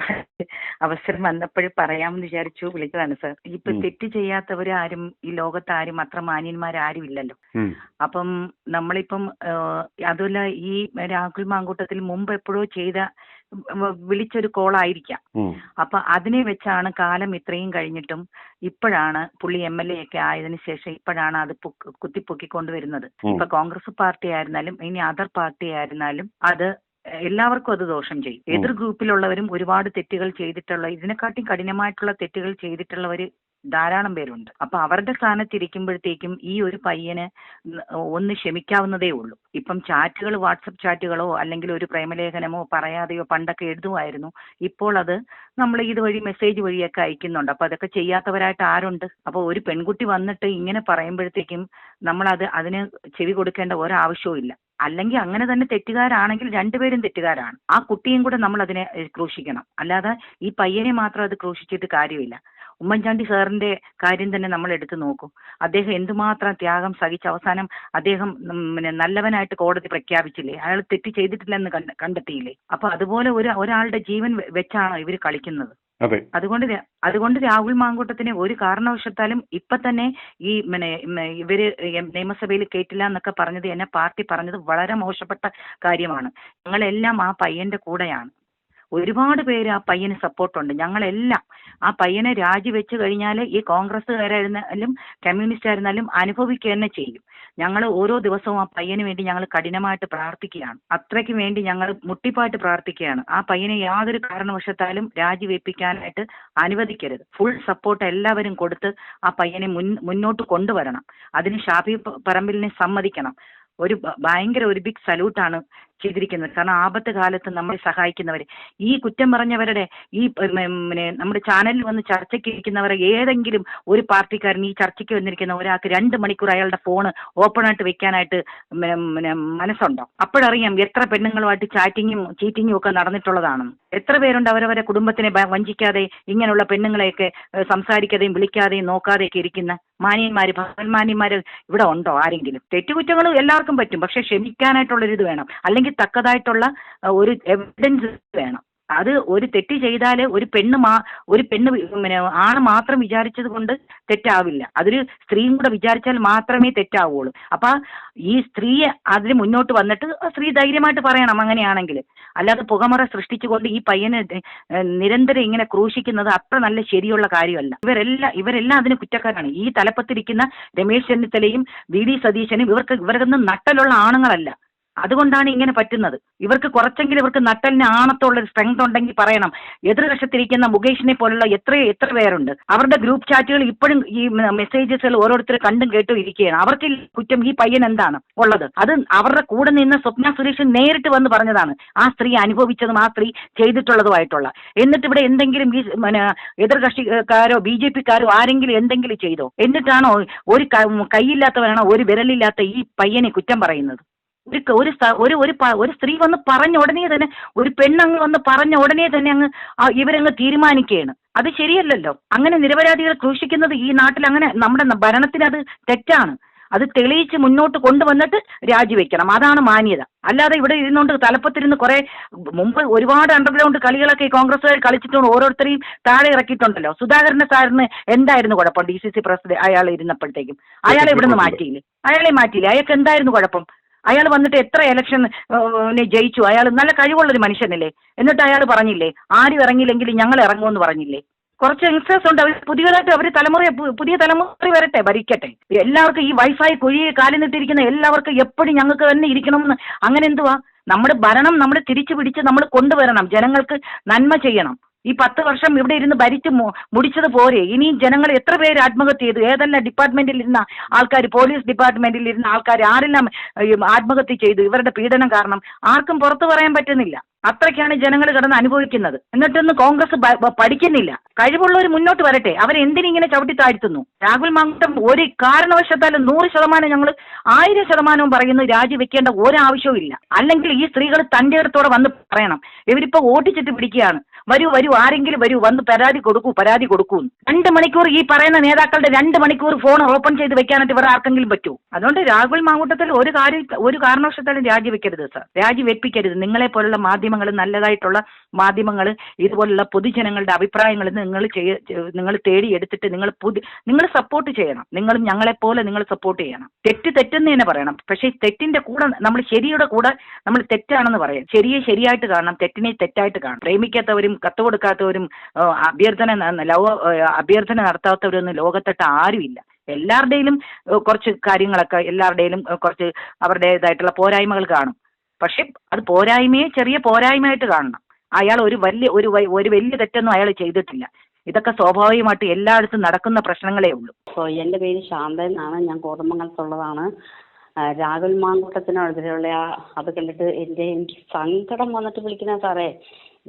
അവസരം വന്നപ്പോഴും പറയാമെന്ന് വിചാരിച്ചു വിളിച്ചതാണ് സാർ. ഇപ്പൊ തെറ്റ് ചെയ്യാത്തവരാരും ഈ ലോകത്ത് ആരും അത്ര മാന്യന്മാരും ഇല്ലല്ലോ. അപ്പം നമ്മളിപ്പം അതുമല്ല, ഈ രാഹുൽ മാങ്കൂട്ടത്തിൽ മുമ്പ് എപ്പോഴോ ചെയ്ത വിളിച്ചൊരു കോളായിരിക്കാം. അപ്പൊ അതിനെ വെച്ചാണ് കാലം ഇത്രയും കഴിഞ്ഞിട്ടും ഇപ്പോഴാണ് പുള്ളി MLA ഒക്കെ ആയതിനു ശേഷം ഇപ്പോഴാണ് അത് കുത്തിപ്പൊക്കിക്കൊണ്ടുവരുന്നത്. ഇപ്പൊ കോൺഗ്രസ് പാർട്ടി ആയിരുന്നാലും ഇനി അതർ പാർട്ടി ആയിരുന്നാലും അത് എല്ലാവർക്കും അത് ദോഷം ചെയ്യും. എതിർ ഗ്രൂപ്പിലുള്ളവരും ഒരുപാട് തെറ്റുകൾ ചെയ്തിട്ടുള്ള, ഇതിനെക്കാട്ടി കഠിനമായിട്ടുള്ള തെറ്റുകൾ ചെയ്തിട്ടുള്ളവര് ധാരാളം പേരുണ്ട്. അപ്പൊ അവരുടെ സ്ഥാനത്തിരിക്കുമ്പോഴത്തേക്കും ഈ ഒരു പയ്യന് ഒന്ന് ക്ഷമിക്കാവുന്നതേ ഉള്ളൂ. ഇപ്പം ചാറ്റുകൾ, വാട്സപ്പ് ചാറ്റുകളോ അല്ലെങ്കിൽ ഒരു പ്രേമലേഖനമോ പറയാതെയോ പണ്ടൊക്കെ എഴുതുമായിരുന്നു. ഇപ്പോൾ അത് നമ്മൾ ഇതുവഴി മെസ്സേജ് വഴിയൊക്കെ അയക്കുന്നുണ്ട്. അപ്പൊ അതൊക്കെ ചെയ്യാത്തവരായിട്ട് ആരുണ്ട്? അപ്പൊ ഒരു പെൺകുട്ടി വന്നിട്ട് ഇങ്ങനെ പറയുമ്പോഴത്തേക്കും അതിന് ചെവി കൊടുക്കേണ്ട ഒരാവശ്യവും ഇല്ല. അല്ലെങ്കിൽ അങ്ങനെ തന്നെ തെറ്റുകാരാണെങ്കിൽ 2 പേരും തെറ്റുകാരാണ്. ആ കുട്ടിയും കൂടെ നമ്മൾ അതിനെ ക്രൂശിക്കണം. അല്ലാതെ ഈ പയ്യനെ മാത്രം അത് ക്രൂശിച്ചിട്ട് കാര്യമില്ല. ഉമ്മൻചാണ്ടി സാറിന്റെ കാര്യം തന്നെ നമ്മൾ എടുത്തു നോക്കൂ. അദ്ദേഹം എന്തുമാത്രം ത്യാഗം സഹിച്ച് അവസാനം അദ്ദേഹം നല്ലവനായിട്ട് കോടതി പ്രഖ്യാപിച്ചില്ലേ? അയാൾ തെറ്റ് ചെയ്തിട്ടില്ലെന്ന് കണ്ടെത്തിയില്ലേ? അപ്പൊ അതുപോലെ ഒരാളുടെ ജീവൻ വെച്ചാണോ ഇവർ കളിക്കുന്നത്? അതെ. അതുകൊണ്ട് രാഹുൽ മാങ്കൂട്ടത്തിനെ ഒരു കാരണവശാലും ഇപ്പൊ തന്നെ ഈ ഇവര് നിയമസഭയിൽ കേട്ടില്ല എന്നൊക്കെ പറഞ്ഞത് എന്നെ പാർട്ടി പറഞ്ഞത് വളരെ മോശപ്പെട്ട കാര്യമാണ്. ഞങ്ങളെല്ലാം ആ പയ്യന്റെ കൂടെയാണ്. ഒരുപാട് പേര് ആ പയ്യന് സപ്പോർട്ടുണ്ട്. ഞങ്ങളെല്ലാം ആ പയ്യനെ രാജിവെച്ച് കഴിഞ്ഞാൽ ഈ കോൺഗ്രസ്സുകാരായിരുന്നാലും കമ്മ്യൂണിസ്റ്റ് ആയിരുന്നാലും അനുഭവിക്കുക തന്നെ ചെയ്യും. ഞങ്ങൾ ഓരോ ദിവസവും ആ പയ്യന് വേണ്ടി ഞങ്ങൾ കഠിനമായിട്ട് പ്രാർത്ഥിക്കുകയാണ്. അത്രയ്ക്ക് വേണ്ടി ഞങ്ങൾ മുട്ടിപ്പായിട്ട് പ്രാർത്ഥിക്കുകയാണ്. ആ പയ്യനെ യാതൊരു കാരണവശാലും രാജിവെപ്പിക്കാനായിട്ട് അനുവദിക്കരുത്. ഫുൾ സപ്പോർട്ട് എല്ലാവരും കൊടുത്ത് ആ പയ്യനെ മുന്നോട്ട് കൊണ്ടുവരണം. അതിന് ഷാഫി പറമ്പിലിനെ സമ്മതിക്കണം. ഭയങ്കര ഒരു ബിഗ് സല്യൂട്ടാണ് ചെയ്തിരിക്കുന്നത്. കാരണം ആപത്ത് കാലത്ത് നമ്മളെ സഹായിക്കുന്നവർ, ഈ കുറ്റം പറഞ്ഞവരുടെ ഈ നമ്മുടെ ചാനലിൽ വന്ന് ചർച്ചയ്ക്ക് ഇരിക്കുന്നവരെ ഏതെങ്കിലും ഒരു പാർട്ടിക്കാരൻ ഈ ചർച്ചയ്ക്ക് വന്നിരിക്കുന്ന ഒരാൾക്ക് 2 മണിക്കൂർ അയാളുടെ ഫോണ് ഓപ്പൺ ആയിട്ട് വെക്കാനായിട്ട് മനസ്സുണ്ടോ? അപ്പോഴറിയാം എത്ര പെണ്ണുങ്ങളുമായിട്ട് ചാറ്റിങ്ങും ചീറ്റിങ്ങും ഒക്കെ നടന്നിട്ടുള്ളതാണെന്ന്. എത്ര പേരുണ്ട് അവരവരെ കുടുംബത്തിനെ വഞ്ചിക്കാതെ ഇങ്ങനെയുള്ള പെണ്ണുങ്ങളെയൊക്കെ സംസാരിക്കാതെയും വിളിക്കാതെയും നോക്കാതെയൊക്കെ ഇരിക്കുന്ന മാന്യന്മാര്, ഭഗവന്മാന്യന്മാര് ഇവിടെ ഉണ്ടോ ആരെങ്കിലും? തെറ്റുകുറ്റങ്ങൾ എല്ലാവർക്കും പറ്റും, പക്ഷെ ക്ഷമിക്കാനായിട്ടുള്ളൊരിത് വേണം. അല്ലെങ്കിൽ തക്കതായിട്ടുള്ള ഒരു എവിഡൻസ് വേണം. അത് ഒരു തെറ്റ് ചെയ്താൽ ഒരു പെണ്ണ് ആണ് മാത്രം വിചാരിച്ചത് കൊണ്ട് തെറ്റാവില്ല. അതൊരു സ്ത്രീയും കൂടെ വിചാരിച്ചാൽ മാത്രമേ തെറ്റാവുള്ളൂ. അപ്പൊ ഈ സ്ത്രീയെ അതിന് മുന്നോട്ട് വന്നിട്ട് സ്ത്രീ ധൈര്യമായിട്ട് പറയണം അങ്ങനെയാണെങ്കിൽ. അല്ലാതെ പുകമറ സൃഷ്ടിച്ചുകൊണ്ട് ഈ പയ്യനെ നിരന്തരം ഇങ്ങനെ ക്രൂശിക്കുന്നത് അത്ര നല്ല ശരിയുള്ള കാര്യമല്ല. ഇവരെല്ലാം അതിന് കുറ്റക്കാരാണ്. ഈ തലപ്പത്തിരിക്കുന്ന രമേശ് ചെന്നിത്തലയും VD സതീശനും ഇവർക്കൊന്നും നട്ടലുള്ള ആണുങ്ങളല്ല. അതുകൊണ്ടാണ് ഇങ്ങനെ പറ്റുന്നത്. ഇവർക്ക് കുറച്ചെങ്കിലും ഇവർക്ക് നട്ടലിന് ആണത്തുള്ള ഒരു സ്ട്രെങ്ത് ഉണ്ടെങ്കിൽ പറയണം. എതിർവശത്തിരിക്കുന്ന മുകേഷിനെ പോലുള്ള എത്ര പേരുണ്ട്. അവരുടെ ഗ്രൂപ്പ് ചാറ്റുകൾ ഇപ്പോഴും ഈ മെസ്സേജസുകൾ ഓരോരുത്തർ കണ്ടും കേട്ടും ഇരിക്കുകയാണ്. അവർക്ക് കുറ്റം ഈ പയ്യൻ എന്താണ് ഉള്ളത്? അത് അവരുടെ കൂടെ നിന്ന് സ്വപ്ന സുരേഷ് നേരിട്ട് വന്ന് പറഞ്ഞതാണ്. ആ സ്ത്രീ അനുഭവിച്ചതും ആ സ്ത്രീ ചെയ്തിട്ടുള്ളതുമായിട്ടുള്ള. എന്നിട്ട് ഇവിടെ എന്തെങ്കിലും ഈ എതിർ കക്ഷിക്കാരോ BJPക്കാരോ ആരെങ്കിലും എന്തെങ്കിലും ചെയ്തോ? എന്നിട്ടാണോ ഒരു കൈയില്ലാത്തവനാണോ ഒരു വിരലില്ലാത്ത ഈ പയ്യനെ കുറ്റം പറയുന്നത്? ഒരു സ്ത്രീ വന്ന് പറഞ്ഞ ഉടനെ തന്നെ, ഒരു പെണ്ണങ്ങ് വന്ന് പറഞ്ഞ ഉടനെ തന്നെ ഇവരങ്ങ് തീരുമാനിക്കുകയാണ്. അത് ശരിയല്ലല്ലോ. അങ്ങനെ നിരപരാധികൾ ക്രൂശിക്കുന്നത് ഈ നാട്ടിൽ അങ്ങനെ നമ്മുടെ ഭരണത്തിന് അത് തെറ്റാണ്. അത് തെളിയിച്ച് മുന്നോട്ട് കൊണ്ടുവന്നിട്ട് രാജിവെക്കണം. അതാണ് മാന്യത. അല്ലാതെ ഇവിടെ ഇരുന്നുകൊണ്ട് തലപ്പത്തിരുന്ന് കുറെ മുമ്പ് ഒരുപാട് അണ്ടർഗ്രൗണ്ട് കളികളൊക്കെ കോൺഗ്രസ്സുകാർ കളിച്ചിട്ടുണ്ട്. ഓരോരുത്തരെയും താഴെ ഇറക്കിയിട്ടുണ്ടല്ലോ. സുധാകരന്റെ സാറിന് എന്തായിരുന്നു കുഴപ്പം? DCC പ്രസിഡന്റ് അയാൾ ഇരുന്നപ്പോഴത്തേക്കും അയാളെ ഇവിടുന്ന് മാറ്റിയില്ലേ? അയാൾക്ക് എന്തായിരുന്നു കുഴപ്പം? അയാൾ വന്നിട്ട് എത്ര ഇലക്ഷൻ ജയിച്ചു? അയാൾ നല്ല കഴിവുള്ളൊരു മനുഷ്യനല്ലേ? എന്നിട്ട് അയാൾ പറഞ്ഞില്ലേ ആരും ഇറങ്ങിയില്ലെങ്കിലും ഞങ്ങൾ ഇറങ്ങുമെന്ന് പറഞ്ഞില്ലേ? കുറച്ച് യങ്സ്റ്റേഴ്സ് ഉണ്ട്. അവർ പുതിയ തലമുറ വരട്ടെ, ഭരിക്കട്ടെ. എല്ലാവർക്കും ഈ വൈഫായി കുഴിയെ കാലിനിട്ടിരിക്കുന്ന എല്ലാവർക്കും എപ്പോഴും ഞങ്ങൾക്ക് തന്നെ ഇരിക്കണമെന്ന് അങ്ങനെ എന്തുവാ? നമ്മുടെ ഭരണം നമ്മൾ തിരിച്ചു പിടിച്ച് നമ്മൾ കൊണ്ടുവരണം. ജനങ്ങൾക്ക് നന്മ ചെയ്യണം. ഈ 10 വർഷം ഇവിടെ ഇരുന്ന് ഭരിച്ച് മുടിച്ചത് പോരെ? ഇനിയും ജനങ്ങൾ എത്ര പേര് ആത്മഹത്യ ചെയ്തു? ഏതെല്ലാം ഡിപ്പാർട്ട്മെന്റിൽ ഇരുന്ന ആൾക്കാർ, പോലീസ് ഡിപ്പാർട്ട്മെന്റിൽ ഇരുന്ന ആൾക്കാർ ആരെല്ലാം ആത്മഹത്യ ചെയ്തു? ഇവരുടെ പീഡനം കാരണം ആർക്കും പുറത്തു പറയാൻ പറ്റുന്നില്ല. അത്രയ്ക്കാണ് ജനങ്ങൾ കിടന്ന് അനുഭവിക്കുന്നത്. എന്നിട്ടൊന്നും കോൺഗ്രസ് പഠിക്കുന്നില്ല. കഴിവുള്ളവർ മുന്നോട്ട് വരട്ടെ. അവരെന്തിനിങ്ങനെ ചവിട്ടി താഴ്ത്തുന്നു? രാഹുൽ മാങ്കൂട്ടം ഒരു കാരണവശാലും 100% ഞങ്ങൾ 1000% പറയുന്നു, രാജിവെക്കേണ്ട ഒരാവശ്യവും ഇല്ല. അല്ലെങ്കിൽ ഈ സ്ത്രീകൾ തന്റെ അടുത്തോടെ വന്ന് പറയണം. ഇവരിപ്പോ ഓട്ടിച്ചിട്ട് പിടിക്കുകയാണ്. വരൂ ആരെങ്കിലും വരൂ, വന്ന് പരാതി കൊടുക്കൂ 2 മണിക്കൂർ ഈ പറയുന്ന നേതാക്കളുടെ 2 മണിക്കൂർ ഫോൺ ഓപ്പൺ ചെയ്ത് വെക്കാനായിട്ട് ഇവർ ആർക്കെങ്കിലും പറ്റൂ? അതുകൊണ്ട് രാഹുൽ മാങ്കൂട്ടത്തിൽ ഒരു കാരണവശാലും രാജിവെക്കരുത് സർ, രാജിവെപ്പിക്കരുത്. നിങ്ങളെ പോലുള്ള മാധ്യമങ്ങൾ, നല്ലതായിട്ടുള്ള മാധ്യമങ്ങൾ, ഇതുപോലുള്ള പൊതുജനങ്ങളുടെ അഭിപ്രായങ്ങൾ നിങ്ങൾ തേടിയെടുത്തിട്ട് നിങ്ങൾ സപ്പോർട്ട് ചെയ്യണം. നിങ്ങളും ഞങ്ങളെപ്പോലെ നിങ്ങൾ സപ്പോർട്ട് ചെയ്യണം. തെറ്റെന്ന് തന്നെ പറയണം. പക്ഷേ തെറ്റിന്റെ കൂടെ നമ്മൾ ശരിയുടെ കൂടെ നമ്മൾ തെറ്റാണെന്ന് പറയാം. ശരിയെ ശരിയായിട്ട് കാണണം, തെറ്റിനെ തെറ്റായിട്ട് കാണണം. പ്രേമിക്കാത്തവരും കത്ത് കൊടുക്കാത്തവരും അഭ്യർത്ഥന നടത്താത്തവരൊന്നും ലോകത്തൊട്ട് ആരുമില്ല. എല്ലാവരുടെയും കുറച്ച് കാര്യങ്ങളൊക്കെ, എല്ലാവരുടെയും കുറച്ച് അവരുടേതായിട്ടുള്ള പോരായ്മകൾ കാണും. പക്ഷെ അത് ചെറിയ പോരായ്മയായിട്ട് കാണണം. അയാൾ ഒരു വലിയ തെറ്റൊന്നും അയാൾ ചെയ്തിട്ടില്ല. ഇതൊക്കെ സ്വാഭാവികമായിട്ട് എല്ലായിടത്തും നടക്കുന്ന പ്രശ്നങ്ങളേ ഉള്ളൂ. എൻ്റെ പേര് ശാന്ത എന്നാണ്. ഞാൻ കോതമംഗലത്തുള്ളതാണ്. രാഹുൽ മാങ്കൂട്ടത്തിനെതിരെയുള്ള അത് കണ്ടിട്ട് എനിക്ക് സങ്കടം വന്നിട്ട് വിളിക്കുന്ന സാറേ.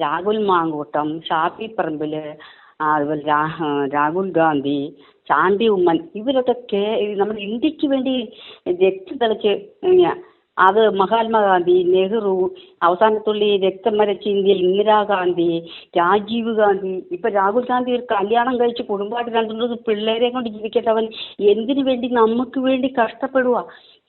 രാഹുൽ മാങ്കൂട്ടം, ഷാഫി പറമ്പില്, അതുപോലെ രാഹുൽ ഗാന്ധി, ചാണ്ടി ഉമ്മൻ, ഇവരൊക്കെ നമ്മുടെ ഇന്ത്യക്ക് വേണ്ടി രക്തം അത് മഹാത്മാഗാന്ധി, നെഹ്റു, അവസാനത്തുള്ളി രക്തം വരച്ച ഇന്ത്യയിൽ ഇന്ദിരാഗാന്ധി, രാജീവ് ഗാന്ധി, ഇപ്പൊ രാഹുൽ ഗാന്ധി ഒരു കല്യാണം കഴിച്ച് കുടുംബമായിട്ട് 2 പിള്ളേരെ കൊണ്ട് ജീവിക്കട്ടവൻ എന്തിനു വേണ്ടി നമുക്ക് വേണ്ടി കഷ്ടപ്പെടുക?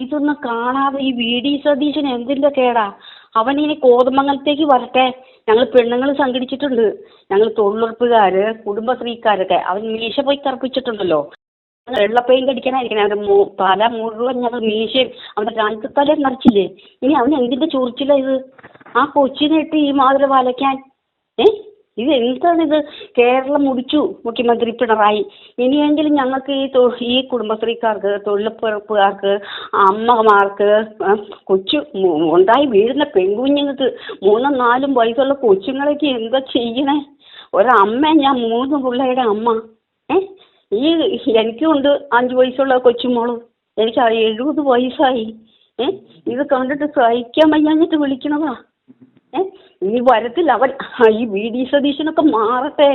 ഇതൊന്നും കാണാതെ ഈ VD സതീശൻ എന്തിന്റെ കേടാ? അവൻ ഇനി കോതമംഗലത്തേക്ക് വരട്ടെ. ഞങ്ങൾ പെണ്ണുങ്ങൾ സംഘടിച്ചിട്ടുണ്ട്, ഞങ്ങൾ തൊഴിലുറപ്പുകാര്, കുടുംബശ്രീക്കാരൊക്കെ. അവൻ മീശ പോയി കറുപ്പിച്ചിട്ടുണ്ടല്ലോ, വെള്ളപ്പയും കടിക്കാനായിരിക്കണം. അവന്റെ തല മുഴുവൻ ഞങ്ങൾ മീശയും അവന്റെ രണ്ട് തല നിറച്ചില്ലേ. ഇനി അവൻ എന്തിന്റെ ചൊറിച്ചില്ല ഇത്? ആ കൊച്ചിനെ ഇട്ട് ഈ മാതിരി വലയ്ക്കാൻ ഇത് എന്താണിത്? കേരളം മുടിച്ചു മുഖ്യമന്ത്രി പിണറായി. ഇനിയെങ്കിലും ഞങ്ങൾക്ക് ഈ കുടുംബശ്രീക്കാർക്ക്, തൊഴിലുറപ്പുകാർക്ക്, അമ്മമാർക്ക്, കൊച്ചു ഉണ്ടായി വീഴുന്ന പെൺകുഞ്ഞുങ്ങൾക്ക് 3-4 വയസ്സുള്ള കൊച്ചുങ്ങളൊക്കെ എന്താ ചെയ്യണേ? ഒരമ്മ, ഞാൻ 3 പിള്ളേരുടെ അമ്മ. എനിക്കും ഉണ്ട് 5 വയസ്സുള്ള കൊച്ചുമോള്, എനിക്ക് 70 വയസ്സായി. ഇത് കണ്ടിട്ട് സഹിക്കാൻ വയ്യാഞ്ഞിട്ട് വിളിക്കണതാ. ഇനി വരത്തില്ല അവൻ. ഈ VD സതീശനൊക്കെ മാറട്ടെ.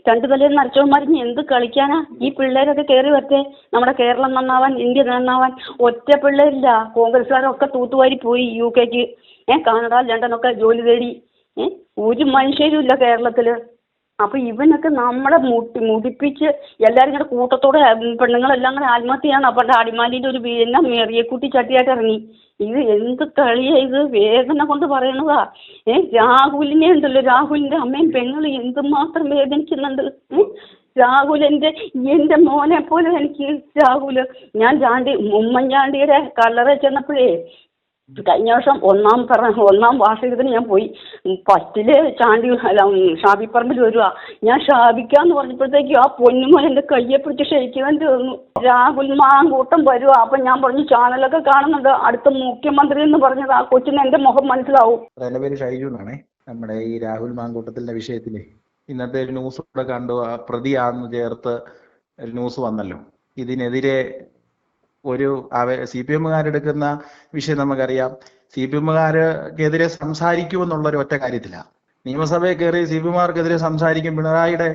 2 തലയിൽ നരച്ചവന്മാരിഞ്ഞ് എന്ത് കളിക്കാനാ? ഈ പിള്ളേരൊക്കെ കയറി വരട്ടെ. നമ്മുടെ കേരളം നന്നാവാൻ, ഇന്ത്യ നന്നാവാൻ. ഒറ്റ പിള്ളേരില്ല. കോൺഗ്രസ്സുകാരൊക്കെ തൂത്തുവാരി പോയി UK, കാനഡ, ലണ്ടനൊക്കെ ജോലി തേടി. ഒരു മനുഷ്യരും ഇല്ല കേരളത്തില്. അപ്പൊ ഇവനൊക്കെ നമ്മളെ മുടിപ്പിച്ച് എല്ലാരും ഇങ്ങനെ കൂട്ടത്തോടെ പെണ്ണുങ്ങളെല്ലാം കൂടെ ആത്മഹത്യയാണ്. അപ്പൊ അടിമാലിന്റെ ഒരു മെറിയക്കുട്ടി ചട്ടിയായിട്ട് ഇറങ്ങി. ഇത് എന്ത് കളിയാ ഇത്? വേദന കൊണ്ട് പറയണതാ. രാഹുലിനെ ഉണ്ടല്ലോ, രാഹുലിന്റെ അമ്മയും പെങ്ങളും എന്തുമാത്രം വേദനിക്കുന്നുണ്ട്. രാഹുൽ എന്റെ മോനെ പോലെ എനിക്ക് രാഹുല്. ഞാൻ ഉമ്മൻചാണ്ടിയുടെ കല്ലറ ചെന്നപ്പോഴേ, കഴിഞ്ഞ വർഷം 1-ാം വാർഷികത്തിന് ഞാൻ പോയി. ഫസ്റ്റില് ഷാബി പറമ്പിൽ വരുവാ. ഞാൻ ഷാബിക്കാന്ന് പറഞ്ഞപ്പോഴത്തേക്കും ആ പൊന്നുമോൻ എന്റെ കയ്യെ പിടിച്ച് ക്ഷയിക്കാൻ തീർന്നു. രാഹുൽ മാങ്കൂട്ടം വരുവാ. അപ്പൊ ഞാൻ പറഞ്ഞു, ചാനലൊക്കെ കാണുന്നുണ്ട്, അടുത്ത മുഖ്യമന്ത്രി എന്ന് പറഞ്ഞത് ആ കൊച്ചിന് എന്റെ മുഖം മനസ്സിലാവും. എന്റെ പേര് ഷൈജു എന്നാണേ. നമ്മുടെ ഈ രാഹുൽ മാങ്കൂട്ടത്തിന്റെ വിഷയത്തില് ഇന്നത്തെ ഒരു ന്യൂസ് കൂടെ കണ്ടു. പ്രതിയാണെന്ന് ചേർത്ത് ഒരു ന്യൂസ് വന്നല്ലോ. ഇതിനെതിരെ ഒരു CPM-കാരെടുക്കുന്ന വിഷയം നമുക്കറിയാം. CPM-കാർക്കെതിരെ സംസാരിക്കുമെന്നുള്ള ഒരു ഒറ്റ കാര്യത്തില നിയമസഭയിൽ കയറി CPM-കാർക്കെതിരെ സംസാരിക്കും, പിണറായിയുടെ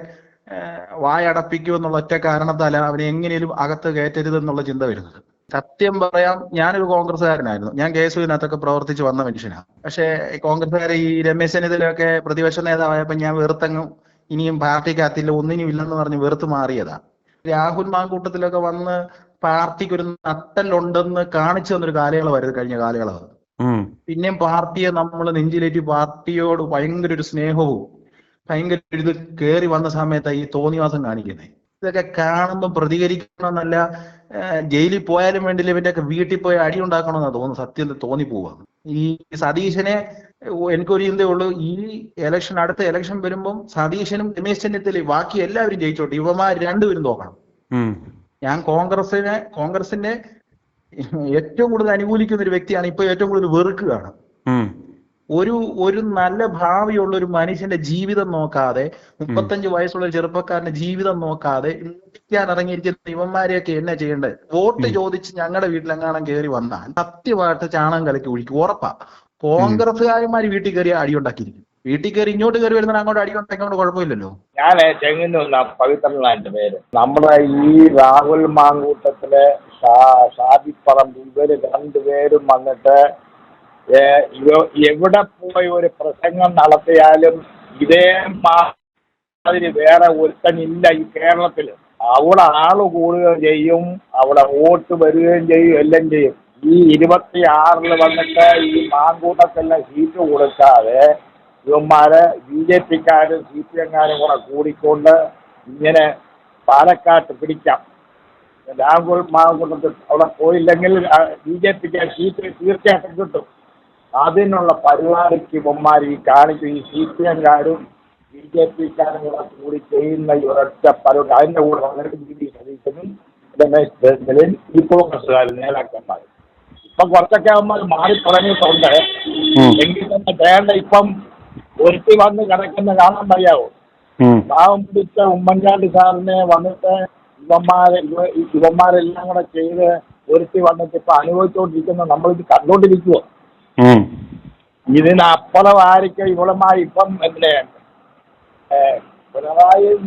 വായടപ്പിക്കുമെന്നുള്ള ഒറ്റ കാരണത്താൽ അവനെ എങ്ങനെയും അകത്ത് കയറ്റരുതെന്നുള്ള ചിന്ത വരുന്നത്. സത്യം പറയാം, ഞാനൊരു കോൺഗ്രസ്സുകാരനായിരുന്നു. ഞാൻ KSUവിനകത്തൊക്കെ പ്രവർത്തിച്ച് വന്ന മനുഷ്യനാണ്. പക്ഷേ കോൺഗ്രസ്സുകാരെ ഈ രമേശ് ചെന്നിത്തലയൊക്കെ പ്രതിപക്ഷ നേതാവായപ്പോൾ ഞാൻ വെറുത്തങ്ങും ഇനിയും പാർട്ടിക്കകത്തില്ല, ഒന്നിനും ഇല്ലെന്ന് പറഞ്ഞ് വെറുത്ത് മാറിയതാ. രാഹുൽ മാങ്കൂട്ടത്തിലൊക്കെ വന്ന് പാർട്ടിക്ക് ഒരു നട്ടലുണ്ടെന്ന് കാണിച്ചു തന്നൊരു കാലയളവായിരുന്നു കഴിഞ്ഞ കാലയളവ്. പിന്നെയും പാർട്ടിയെ നമ്മൾ നെഞ്ചിലേറ്റി പാർട്ടിയോട് ഭയങ്കര ഒരു സ്നേഹവും ഭയങ്കര ഇത് കയറി വന്ന സമയത്ത് ഈ തോന്നിവാസം കാണിക്കുന്നത്. ഇതൊക്കെ കാണുമ്പോൾ പ്രതികരിക്കണമെന്നല്ല, ജയിലിൽ പോയാലും വേണ്ടില്ല, ഇവന്റെയൊക്കെ വീട്ടിൽ പോയി അടി ഉണ്ടാക്കണമെന്നാണ് തോന്നുന്നു. സത്യം തോന്നിപ്പോവാണ്. ഈ സതീശനെ എനിക്കൊരു ചിന്തയേ ഉള്ളൂ, ഈ അടുത്ത ഇലക്ഷൻ വരുമ്പം സതീശനും രമേശ് ചെന്നിത്തലയും ബാക്കി എല്ലാവരും ജയിച്ചോട്ടെ, ഇവന്മാർ രണ്ടുപേരും തോക്കണം. ഞാൻ കോൺഗ്രസിന്റെ ഏറ്റവും കൂടുതൽ അനുകൂലിക്കുന്ന ഒരു വ്യക്തിയാണ്. ഇപ്പൊ ഏറ്റവും കൂടുതൽ വെറുക്കുകയാണ്. ഒരു നല്ല ഭാവിയുള്ള ഒരു മനുഷ്യന്റെ ജീവിതം നോക്കാതെ, 35 വയസ്സുള്ള ഒരു ചെറുപ്പക്കാരന്റെ ജീവിതം നോക്കാതെ ഇരിക്കാൻ ഇറങ്ങിയിരിക്കുന്ന ഇവന്മാരെയൊക്കെ എന്നെ ചെയ്യേണ്ടത്? വോട്ട് ചോദിച്ച് ഞങ്ങളുടെ വീട്ടിലെങ്ങാനും കയറി വന്നാൽ സത്യമായിട്ട് ചാണകം കലക്കി ഒഴിക്കും, ഉറപ്പാ. കോൺഗ്രസ്സുകാരന്മാര് വീട്ടിൽ കയറി അടിയുണ്ടാക്കിയിരിക്കും. വീട്ടിൽ കയറി ഇങ്ങോട്ട് കയറി വരുന്ന അങ്ങോട്ട് അടിയുണ്ടാക്കിയോണ്ട് കുഴപ്പമില്ലല്ലോ. ഞാൻ ചെങ്ങന്നൂർ പവിത്രനാണ് എന്റെ പേര്. നമ്മുടെ ഈ രാഹുൽ മാങ്കൂട്ടത്തിലെ ഷാബി പറമ്പ്, ഇവര് 2 പേരും വന്നിട്ട് എവിടെ പോയി ഒരു പ്രസംഗം നടത്തിയാലും ഇതേ മാതിരി വേറെ ഒരുത്തനില്ല ഈ കേരളത്തില്. അവിടെ ആള് കൂടുകയും ചെയ്യും, അവിടെ വോട്ട് വരികയും ചെയ്യും, എല്ലാം ചെയ്യും. ഈ 26-ൽ വന്നിട്ട് ഈ മാങ്കൂട്ടത്തെല്ലാം സീറ്റ് കൊടുക്കാതെ ഇവന്മാരെ BJP-ക്കാരും CPM-കാരും കൂടെ കൂടിക്കൊണ്ട് ഇങ്ങനെ പാലക്കാട്ട് പിടിക്കാം. രാഹുൽ മാങ്കൂട്ടത്തിൽ അവിടെ പോയില്ലെങ്കിൽ BJP-ക്ക് സീറ്റ് തീർച്ചയായിട്ടും കിട്ടും. അതിനുള്ള പരിപാടിക്ക് ഇവന്മാർ ഈ കാണിക്കും. ഈ CPM-കാരും BJP-ക്കാരും കൂടെ കൂടി ചെയ്യുന്ന ഒരൊറ്റ പരിപാടി. അതിൻ്റെ കൂടെ വന്നിട്ട് VD സതീശനും രമേശ് ചെന്നിത്തലയും ഈ കോൺഗ്രസ്സുകാരും നേതാക്കന്മാർ ഇപ്പം കുറച്ചൊക്കെ അവന്മാർ മാറി തുടങ്ങിയിട്ടുണ്ട്. എങ്കിൽ തന്നെ വേണ്ട, ഇപ്പം ഒരുത്തി വന്ന് കിടക്കുന്ന കാണാൻ വയ്യാവോ? പാവം പിടിച്ച ഉമ്മൻചാണ്ടി സാറിനെ വന്നിട്ട് ഇവന്മാരെല്ലാം കൂടെ ചെയ്ത് ഒരുത്തി വന്നിട്ട് ഇപ്പൊ അനുഭവിച്ചുകൊണ്ടിരിക്കുന്ന നമ്മളിത് കണ്ടോണ്ടിരിക്കുവോ? ഇതിനപ്പുറം ആയിരിക്കും ഇവളന്മാർ ഇപ്പം പിണറായിയും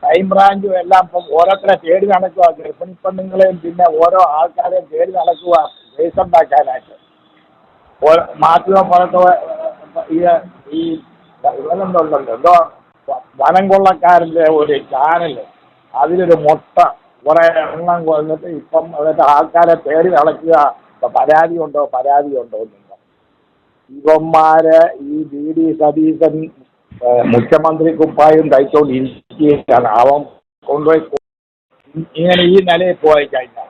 ക്രൈംബ്രാഞ്ചും എല്ലാം ഇപ്പം ഓരോരുത്തരെ തേടി നടക്കുക. ഗർഭിണി പെണ്ണുങ്ങളെയും പിന്നെ ഓരോ ആൾക്കാരെയും തേടി നടക്കുക കേസുണ്ടാക്കാനായിട്ട്. മാധ്യമ പോലത്തെ ഈ ഇവനുണ്ടല്ലോ, എന്തോ വനം കൊള്ളക്കാരൻ്റെ ഒരു ചാനല്, അതിലൊരു മൊട്ട കുറെ എണ്ണം കൊന്നിട്ട് ഇപ്പം എന്നിട്ട് ആൾക്കാരെ തേടി നടക്കുക പരാതിയുണ്ടോ എന്നില്ല. ഇവന്മാര് ഈ VD സതീശൻ മുഖ്യമന്ത്രി കുപ്പായും തയ്ച്ചോണ്ട് ഇരിക്കുകയാണ്. അവൻ കൊണ്ടുപോയി ഇങ്ങനെ ഈ നിലയിൽ പോയി കഴിഞ്ഞാൽ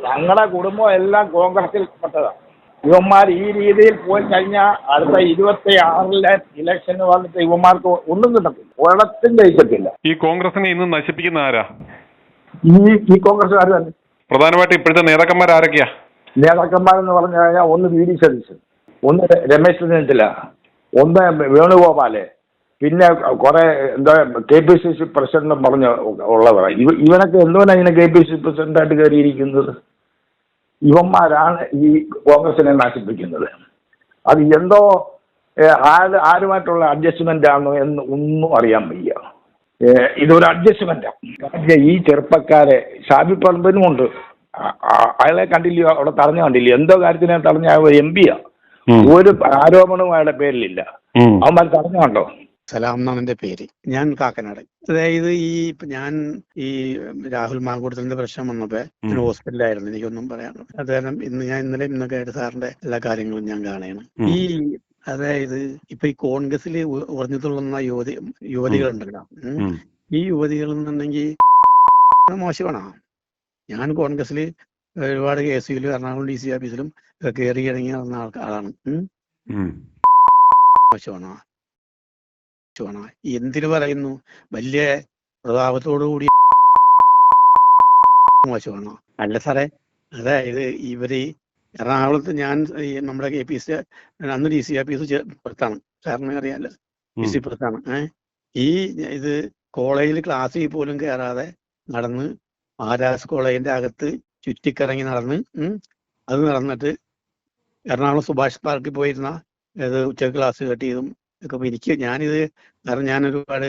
ഞങ്ങളുടെ കുടുംബം എല്ലാം കോൺഗ്രസിൽ പെട്ടതാണ്. ഇവന്മാർ ഈ രീതിയിൽ പോയി കഴിഞ്ഞാൽ അടുത്ത 26-ലെ ഇലക്ഷന് വന്നിട്ട് ഇവന്മാർക്ക് ഒന്നും കിട്ടത്തില്ല, ഒരിടത്തും ജയിക്കത്തില്ല. ഈ കോൺഗ്രസിനെ ഇന്ന് നശിപ്പിക്കുന്ന ആരാ? ഈ കോൺഗ്രസ്സുകാർ തന്നെ. പ്രധാനമായിട്ട് ഇപ്പോഴത്തെ നേതാക്കന്മാർ ആരൊക്കെയാ? നേതാക്കന്മാരെന്ന് പറഞ്ഞു കഴിഞ്ഞാൽ ഒന്ന് VD സതീശൻ, ഒന്ന് രമേശ് ചെന്നിത്തല, ഒന്ന് വേണുഗോപാല്, പിന്നെ കുറെ എന്താ KPCC പ്രസിഡന്റ് പറഞ്ഞ ഉള്ളവരാണ്. ഇവനൊക്കെ എന്തുകൊണ്ടാണ് ഇങ്ങനെ KPCC പ്രസിഡന്റായിട്ട് കയറിയിരിക്കുന്നത്? ഇവന്മാരാണ് ഈ കോൺഗ്രസിനെ നശിപ്പിക്കുന്നത്. അത് എന്തോ ആരുമായിട്ടുള്ള അഡ്ജസ്റ്റ്മെന്റ് ആണോ എന്ന് ഒന്നും അറിയാൻ വയ്യ. ഇതൊരു അഡ്ജസ്റ്റ്മെന്റാണ്. ഈ ചെറുപ്പക്കാരെ ഷാഫി പറമ്പിനും ഉണ്ട്, അയാളെ കണ്ടില്ലയോ? അവിടെ തടഞ്ഞു കണ്ടില്ലയോ? എന്തോ കാര്യത്തിനെ തടഞ്ഞ MP-യാ, ഒരു ആരോപണവും അയാളുടെ പേരിലില്ല. അവന്മാർ തടഞ്ഞു കണ്ടോ? സലാം എന്നാണ് എൻ്റെ പേര്. ഞാൻ കാക്കനാട്. അതായത് ഞാൻ ഈ രാഹുൽ മാങ്കൂട്ടത്തിന്റെ പ്രശ്നം വന്നപ്പോ ഞാൻ ഹോസ്പിറ്റലായിരുന്നു. എനിക്കൊന്നും പറയാൻ അദ്ദേഹം ഇന്നൊക്കെ ആയിട്ട് സാറിന്റെ എല്ലാ കാര്യങ്ങളും ഞാൻ കാണുകയാണ്. അതായത് ഇപ്പൊ ഈ കോൺഗ്രസിൽ ഉറഞ്ഞു തുള്ളുന്ന യുവതികളുണ്ടല്ലോ, ഈ യുവതികൾ എന്നുണ്ടെങ്കിൽ മോശമാണോ? ഞാൻ കോൺഗ്രസിൽ ഒരുപാട് KSUവിലും എറണാകുളം DC ഓഫീസിലും കയറി ഇറങ്ങി നടന്ന ആളാണ്. മോശമാണോ? എന്തിനു പറയുന്നു? വലിയ പ്രതാപത്തോടു കൂടി മോശമാണോ? അല്ല സാറേ, അതായത് ഇവര് എറണാകുളത്ത് ഞാൻ നമ്മുടെ KPC അന്ന് DC ഓഫീസ് പുറത്താണ്, സാറിന് അറിയാമല്ലോ, DC പുറത്താണ്. ഇത് കോളേജിൽ ക്ലാസ്സിൽ പോലും കയറാതെ നടന്ന് മഹാരാജ് കോളേജിന്റെ അകത്ത് ചുറ്റിക്കറങ്ങി നടന്ന് അത് നടന്നിട്ട് എറണാകുളം സുഭാഷ് പാർക്കിൽ പോയിരുന്ന ഉച്ചക്ക് ക്ലാസ് കേട്ടിയതും ഒക്കെ ഞാനിത് കാരണം ഞാൻ ഒരുപാട്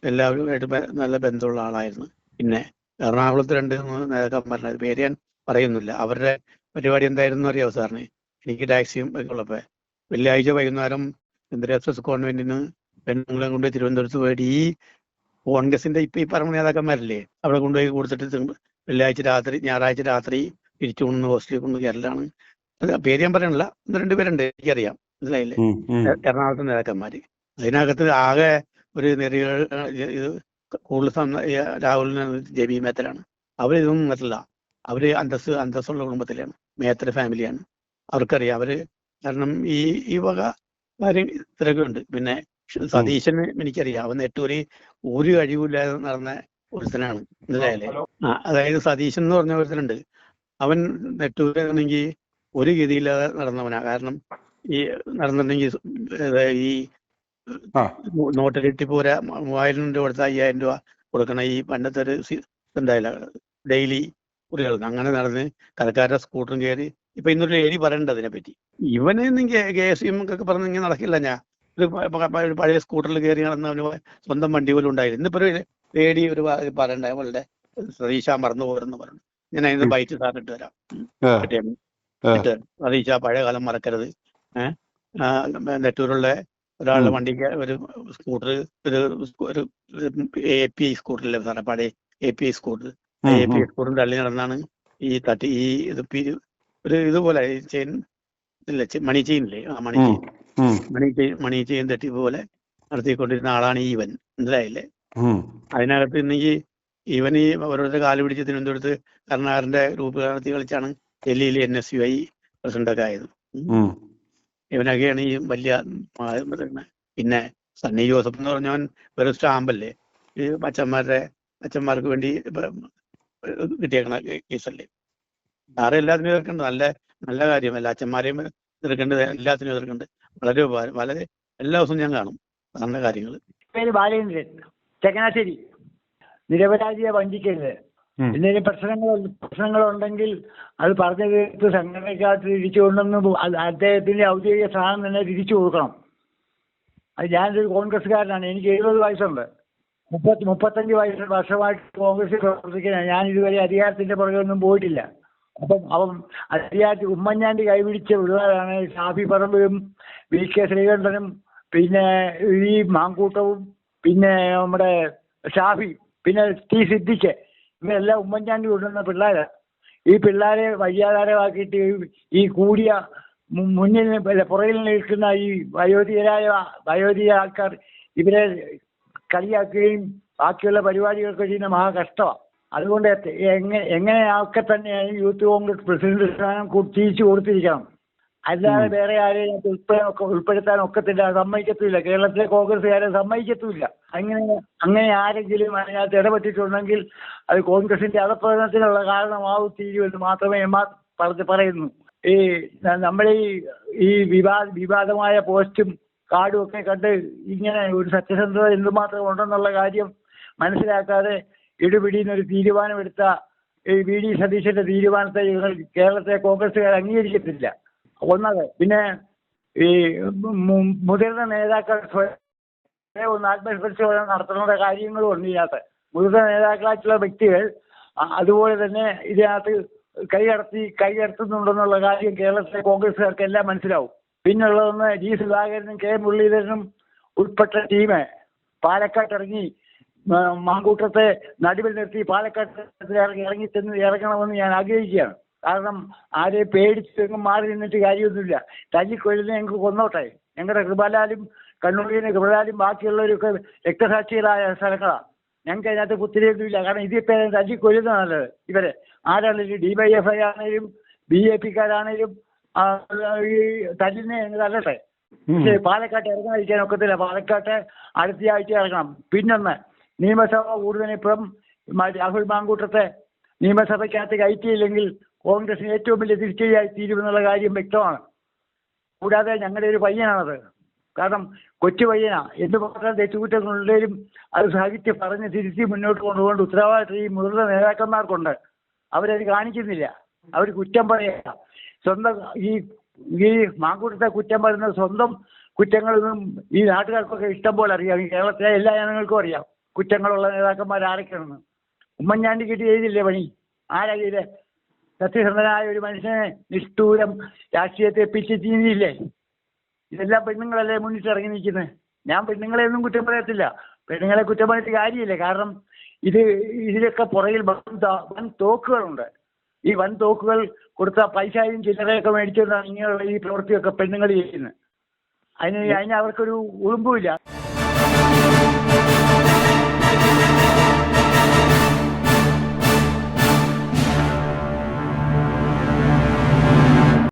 എല്ലാവരുമായിട്ട് നല്ല ബന്ധമുള്ള ആളായിരുന്നു. പിന്നെ എറണാകുളത്ത് 2 നേതാക്കന്മാരുടെ പേര് ഞാൻ പറയുന്നില്ല. അവരുടെ പരിപാടി എന്തായിരുന്നു അറിയാമോ സാറിന്? എനിക്ക് ടാക്സിയും ഒക്കെ ഉള്ളപ്പോ വെള്ളിയാഴ്ച വൈകുന്നേരം SSS കോൺവെന്റിന് പെണ്ണുങ്ങളെ കൊണ്ട് തിരുവനന്തപുരത്ത് പോയിട്ട് ഈ കോൺഗ്രസിന്റെ ഇപ്പൊ ഈ പറഞ്ഞ നേതാക്കന്മാരില്ലേ അവിടെ കൊണ്ടുപോയി കൊടുത്തിട്ട് ഞായറാഴ്ച രാത്രി തിരിച്ചു കൊണ്ടുവന്ന് ഹോസ്റ്റലിൽ കൊണ്ട് കയറലാണ്. പേര് ഞാൻ പറയണില്ല, 1-2 പേരുണ്ട്, എനിക്കറിയാം, മനസ്സിലായില്ലേ? എറണാകുളത്തെ നേതാക്കന്മാര്. അതിനകത്ത് ആകെ ഒരു ഇത് കൂടുതൽ രാഹുലിന് JB മേത്തലാണ്. അവരിതൊന്നും പറ്റില്ല. അവര് അന്തസ്സുള്ള കുടുംബത്തിലാണ്, മേത്തര ഫാമിലിയാണ്. അവർക്കറിയാം. അവര് കാരണം ഈ വക കാര്യം ഇത്രയൊക്കെ ഉണ്ട്. പിന്നെ സതീശന് എനിക്കറിയാം, അവൻ നെട്ടൂരി ഒരു കഴിവില്ലാതെ നടന്ന ഒരുത്തനാണ്, മനസ്സിലായല്ലേ? അതായത് സതീശൻ എന്ന് പറഞ്ഞ ഒരുത്തനുണ്ട്, അവൻ നെട്ടൂരാണെങ്കിൽ ഒരു ഗതിയില്ലാതെ നടന്നവനാ. കാരണം ഈ നടന്നിട്ടുണ്ടെങ്കിൽ ഈ നോട്ട് കിട്ടിപ്പോരാ 3000 രൂപ കൊടുത്ത 5000 രൂപ കൊടുക്കണം. ഈ പണ്ടത്തെ ഒരു ഉണ്ടായില്ല, ഡെയിലി കുറികൾക്ക് അങ്ങനെ നടന്ന് കരക്കാരുടെ സ്കൂട്ടറും കയറി. ഇപ്പൊ ഇന്നൊരു ലേഡി പറയണ്ട അതിനെപ്പറ്റി. ഇവനെ KSM ഒക്കെ പറഞ്ഞ് ഇങ്ങനെ നടക്കില്ല. ഞാൻ ഒരു പഴയ സ്കൂട്ടറിൽ കയറി നടന്ന് അവന് സ്വന്തം വണ്ടി പോലും ഉണ്ടായിരുന്നു. ഇന്നിപ്പോ ഒരു ലേഡി ഒരു പറയണ്ട, അവളുടെ സതീശ മറന്നു പോരെന്ന് പറഞ്ഞു. ഞാൻ അതിന്റെ ബൈറ്റ് സാറിന് ഇട്ട് തരാം. സതീശ പഴയ കാലം മറക്കരുത്. നെട്ടൂരുള്ള ഒരാളുടെ വണ്ടിക്ക് ഒരു സ്കൂട്ടർ, ഒരു API സ്കൂട്ടറില്ലേ സാറേ, പഴയ API സ്കൂട്ടർ, API സ്കൂട്ടറിന് തള്ളി നടന്നാണ് ഒരു ഇതുപോലെ ചെയിൻ ഇല്ല, മണി ചെയിൻ ഇല്ലേ, ആ മണി ചെയിൻ തട്ടി പോലെ നടത്തിക്കൊണ്ടിരുന്ന ആളാണ് ഇവൻ, മനസ്സിലായില്ലേ? അതിനകത്ത് ഇന്നെങ്കിൽ ഇവൻ ഈ ഓരോരുത്തരുടെ കാല് പിടിച്ച് തിരുവനന്തപുരത്ത് കരുണാകരന്റെ ഗ്രൂപ്പ് നടത്തി കളിച്ചാണ് ഡൽഹിയിൽ NSUI പ്രസിഡന്റൊക്കെ ആയത്. ഇവനൊക്കെയാണ് ഈ വലിയ. പിന്നെ സണ്ണി ജോസഫ് എന്ന് പറഞ്ഞവൻ വെറും സ്റ്റാമ്പല്ലേ, ഈ അച്ഛന്മാർക്ക് വേണ്ടി കിട്ടിയേക്കണ കേസല്ലേ. സാറ് എല്ലാത്തിനും എതിർക്കുന്നുണ്ട്, നല്ല കാര്യമല്ല. അച്ഛന്മാരെയും എതിർക്കേണ്ടത്, എല്ലാത്തിനും എതിർക്കുന്നുണ്ട്. വളരെ ഉപകാരം, വളരെ എല്ലാ ദിവസവും ഞാൻ കാണും സാറിന്റെ കാര്യങ്ങൾ. പേര് ബാലേന്ദ്രൻ, ചങ്ങനാശ്ശേരി. നിരപരാധിയെ വഞ്ചിക്കരുത്. എന്തെങ്കിലും പ്രശ്നങ്ങളുണ്ടെങ്കിൽ അത് പറഞ്ഞു തീർത്ത് സംഘടനയ്ക്കകത്ത് തിരിച്ചു കൊണ്ടുവന്ന് അദ്ദേഹത്തിന്റെ ഔദ്യോഗിക സ്ഥാനം തന്നെ തിരിച്ചു കൊടുക്കണം. അത് ഞാനൊരു കോൺഗ്രസ്സുകാരനാണ്, എനിക്ക് 70 വയസ്സുണ്ട്. 35 വർഷമായിട്ട് കോൺഗ്രസിൽ പ്രവർത്തിക്കുന്ന ഞാൻ ഇതുവരെ അധികാരത്തിന്റെ പുറകെയൊന്നും പോയിട്ടില്ല. അപ്പം അധികാരത്തിൽ ഉമ്മൻചാണ്ടി കൈപിടിച്ച പിള്ളേരാണ് ഷാഫി പറമ്പിലും VK ശ്രീകണ്ഠനും പിന്നെ ഈ മാങ്കൂട്ടവും പിന്നെ നമ്മുടെ ഷാഫി പിന്നെ T സിദ്ദിഖ്, ഇവരെല്ലാം ഉമ്മൻചാണ്ടി കൊണ്ടുവന്ന പിള്ളേരാണ്. ഈ പിള്ളേരെ വഴിയാധാരമാക്കിയിട്ട് ഈ കൂടിയ മുന്നിൽ അല്ല പുറകിൽ നിൽക്കുന്ന ഈ വയോധിക ആൾക്കാർ ഇവരെ കളിയാക്കുകയും ബാക്കിയുള്ള പരിപാടികളൊക്കെ ചെയ്യുന്ന മഹാ കഷ്ടമാണ്. അതുകൊണ്ട് എങ്ങനെയൊക്കെ തന്നെ യൂത്ത് കോൺഗ്രസ് പ്രസിഡന്റ് സ്ഥാനം തിരിച്ചു കൊടുത്തിരിക്കണം. അല്ലാതെ വേറെ ആരെയും ഉൾപ്പെടുത്താൻ ഒക്കത്തില്ല, സമ്മതിക്കത്തില്ല. കേരളത്തിലെ കോൺഗ്രസ്സുകാരെ സമ്മതിക്കത്തുമില്ല. അങ്ങനെ ആരെങ്കിലും അതിനകത്ത് ഇടപെട്ടിട്ടുണ്ടെങ്കിൽ അത് കോൺഗ്രസിന്റെ അധപ്പതനത്തിനുള്ള കാരണമാവും തീരുമെന്ന് മാത്രമേ പറയുന്നു. ഈ നമ്മുടെ ഈ വിവാദമായ പോസ്റ്റും കാർഡും ഒക്കെ കണ്ട് ഇങ്ങനെ ഒരു സത്യസന്ധത എന്തുമാത്രം ഉണ്ടെന്നുള്ള കാര്യം മനസ്സിലാക്കാതെ ഇടുപിടിയുന്നൊരു തീരുമാനമെടുത്ത ഈ വി ഡി സതീശന്റെ തീരുമാനത്തെ കേരളത്തിലെ കോൺഗ്രസ്സുകാർ അംഗീകരിക്കത്തില്ല. ഒന്നത്. പിന്നെ ഈ മുതിർന്ന നേതാക്കൾ ഒന്ന് ആത്മപരിശോധന നടത്തുന്ന കാര്യങ്ങളും ഉണ്ട് ഇതിനകത്ത്. മുതിർന്ന നേതാക്കളായിട്ടുള്ള വ്യക്തികൾ അതുപോലെ തന്നെ ഇതിനകത്ത് കൈകടത്തുന്നുണ്ടെന്നുള്ള കാര്യം കേരളത്തിലെ കോൺഗ്രസ്സുകാർക്ക് എല്ലാം മനസ്സിലാവും. പിന്നുള്ളതൊന്ന് ജി സുധാകരനും കെ മുരളീധരനും ഉൾപ്പെട്ട ടീം പാലക്കാട്ട് ഇറങ്ങി മാങ്കൂട്ടത്തെ നടുവിൽ നിർത്തി പാലക്കാട്ട് ഇറങ്ങണമെന്ന് ഞാൻ ആഗ്രഹിക്കുകയാണ്. കാരണം ആരെയും പേടിച്ചെങ്ങും മാറി നിന്നിട്ട് കാര്യമൊന്നുമില്ല. തല്ലിക്കൊല്ലുന്ന ഞങ്ങൾക്ക് കൊന്നോട്ടെ. ഞങ്ങളുടെ കൃപാലാലും കണ്ണൂരിലെ കൃപാലാലും ബാക്കിയുള്ളവരൊക്കെ രക്തസാക്ഷികളായ സ്ഥലങ്ങളാണ്. ഞങ്ങൾക്ക് അതിനകത്ത് കുത്തിരിയൊന്നുമില്ല. കാരണം ഇതിപ്പോ തല്ലിക്കൊല്ലുന്ന നല്ലത്. ഇവരെ ആരാണെങ്കിലും DYFI ആണേലും BJP-ക്കാരാണേലും ഈ തല്ലിനെ തല്ലട്ടെ. പക്ഷേ പാലക്കാട്ട് ഇറങ്ങാതിരിക്കാൻ ഒക്കത്തില്ല. പാലക്കാട്ട് അടുത്ത ആഴ്ച ഇറങ്ങണം. പിന്നൊന്ന്, നിയമസഭ കൂടുതലിപ്പം രാഹുൽ മാങ്കൂട്ടത്തെ നിയമസഭയ്ക്കകത്ത് കയറ്റിയില്ലെങ്കിൽ കോൺഗ്രസിന് ഏറ്റവും വലിയ തിരിച്ചടിയായി തീരുമെന്നുള്ള കാര്യം വ്യക്തമാണ്. കൂടാതെ ഞങ്ങളുടെ ഒരു പയ്യനാണത്. കാരണം കൊച്ചു പയ്യനാ. എന്തുമാത്രം തെറ്റുകുറ്റങ്ങളുണ്ടെങ്കിലും അത് സഹിച്ച് പറഞ്ഞ് തിരിച്ച് മുന്നോട്ട് കൊണ്ടുപോകേണ്ട ഉത്തരവാദിത്വം ഈ മുതിർന്ന നേതാക്കന്മാർക്കുണ്ട്. അവരത് കാണിക്കുന്നില്ല. അവർ കുറ്റം പറയുക. സ്വന്തം ഈ മാങ്കൂട്ടത്തെ കുറ്റം പറയുന്നത് സ്വന്തം കുറ്റങ്ങളൊന്നും ഈ നാട്ടുകാർക്കൊക്കെ ഇഷ്ടം പോലെ അറിയാം. ഈ കേരളത്തിലെ എല്ലാ ജനങ്ങൾക്കും അറിയാം കുറ്റങ്ങളുള്ള നേതാക്കന്മാർ ആരൊക്കെയാണെന്ന്. ഉമ്മൻചാണ്ടി കിട്ടി ചെയ്തില്ലേ പണി? ആരാ ചെയ്തേ? സത്യസന്ധനായ ഒരു മനുഷ്യനെ നിഷ്ഠൂരം രാഷ്ട്രീയത്തെ പിച്ച് ചീനിയില്ലേ? ഇതെല്ലാം പെണ്ണുങ്ങളല്ലേ മുന്നിട്ട് ഇറങ്ങി നിൽക്കുന്നത്. ഞാൻ പെണ്ണുങ്ങളെ ഒന്നും കുറ്റം പറയത്തില്ല. പെണ്ണുങ്ങളെ കുറ്റം പറഞ്ഞിട്ട് കാര്യമില്ല. കാരണം ഇതിലൊക്കെ പുറകിൽ വൻ തോക്കുകളുണ്ട്. ഈ വൻ തോക്കുകൾ കൊടുത്ത പൈസയും ചില്ലറയൊക്കെ മേടിച്ചുകൊണ്ടാണ് ഇങ്ങനെയുള്ള ഈ പ്രവൃത്തിയൊക്കെ പെണ്ണുങ്ങൾ ചെയ്യുന്നത്. അതിന് അവർക്കൊരു ഉളുമ്പുമില്ല.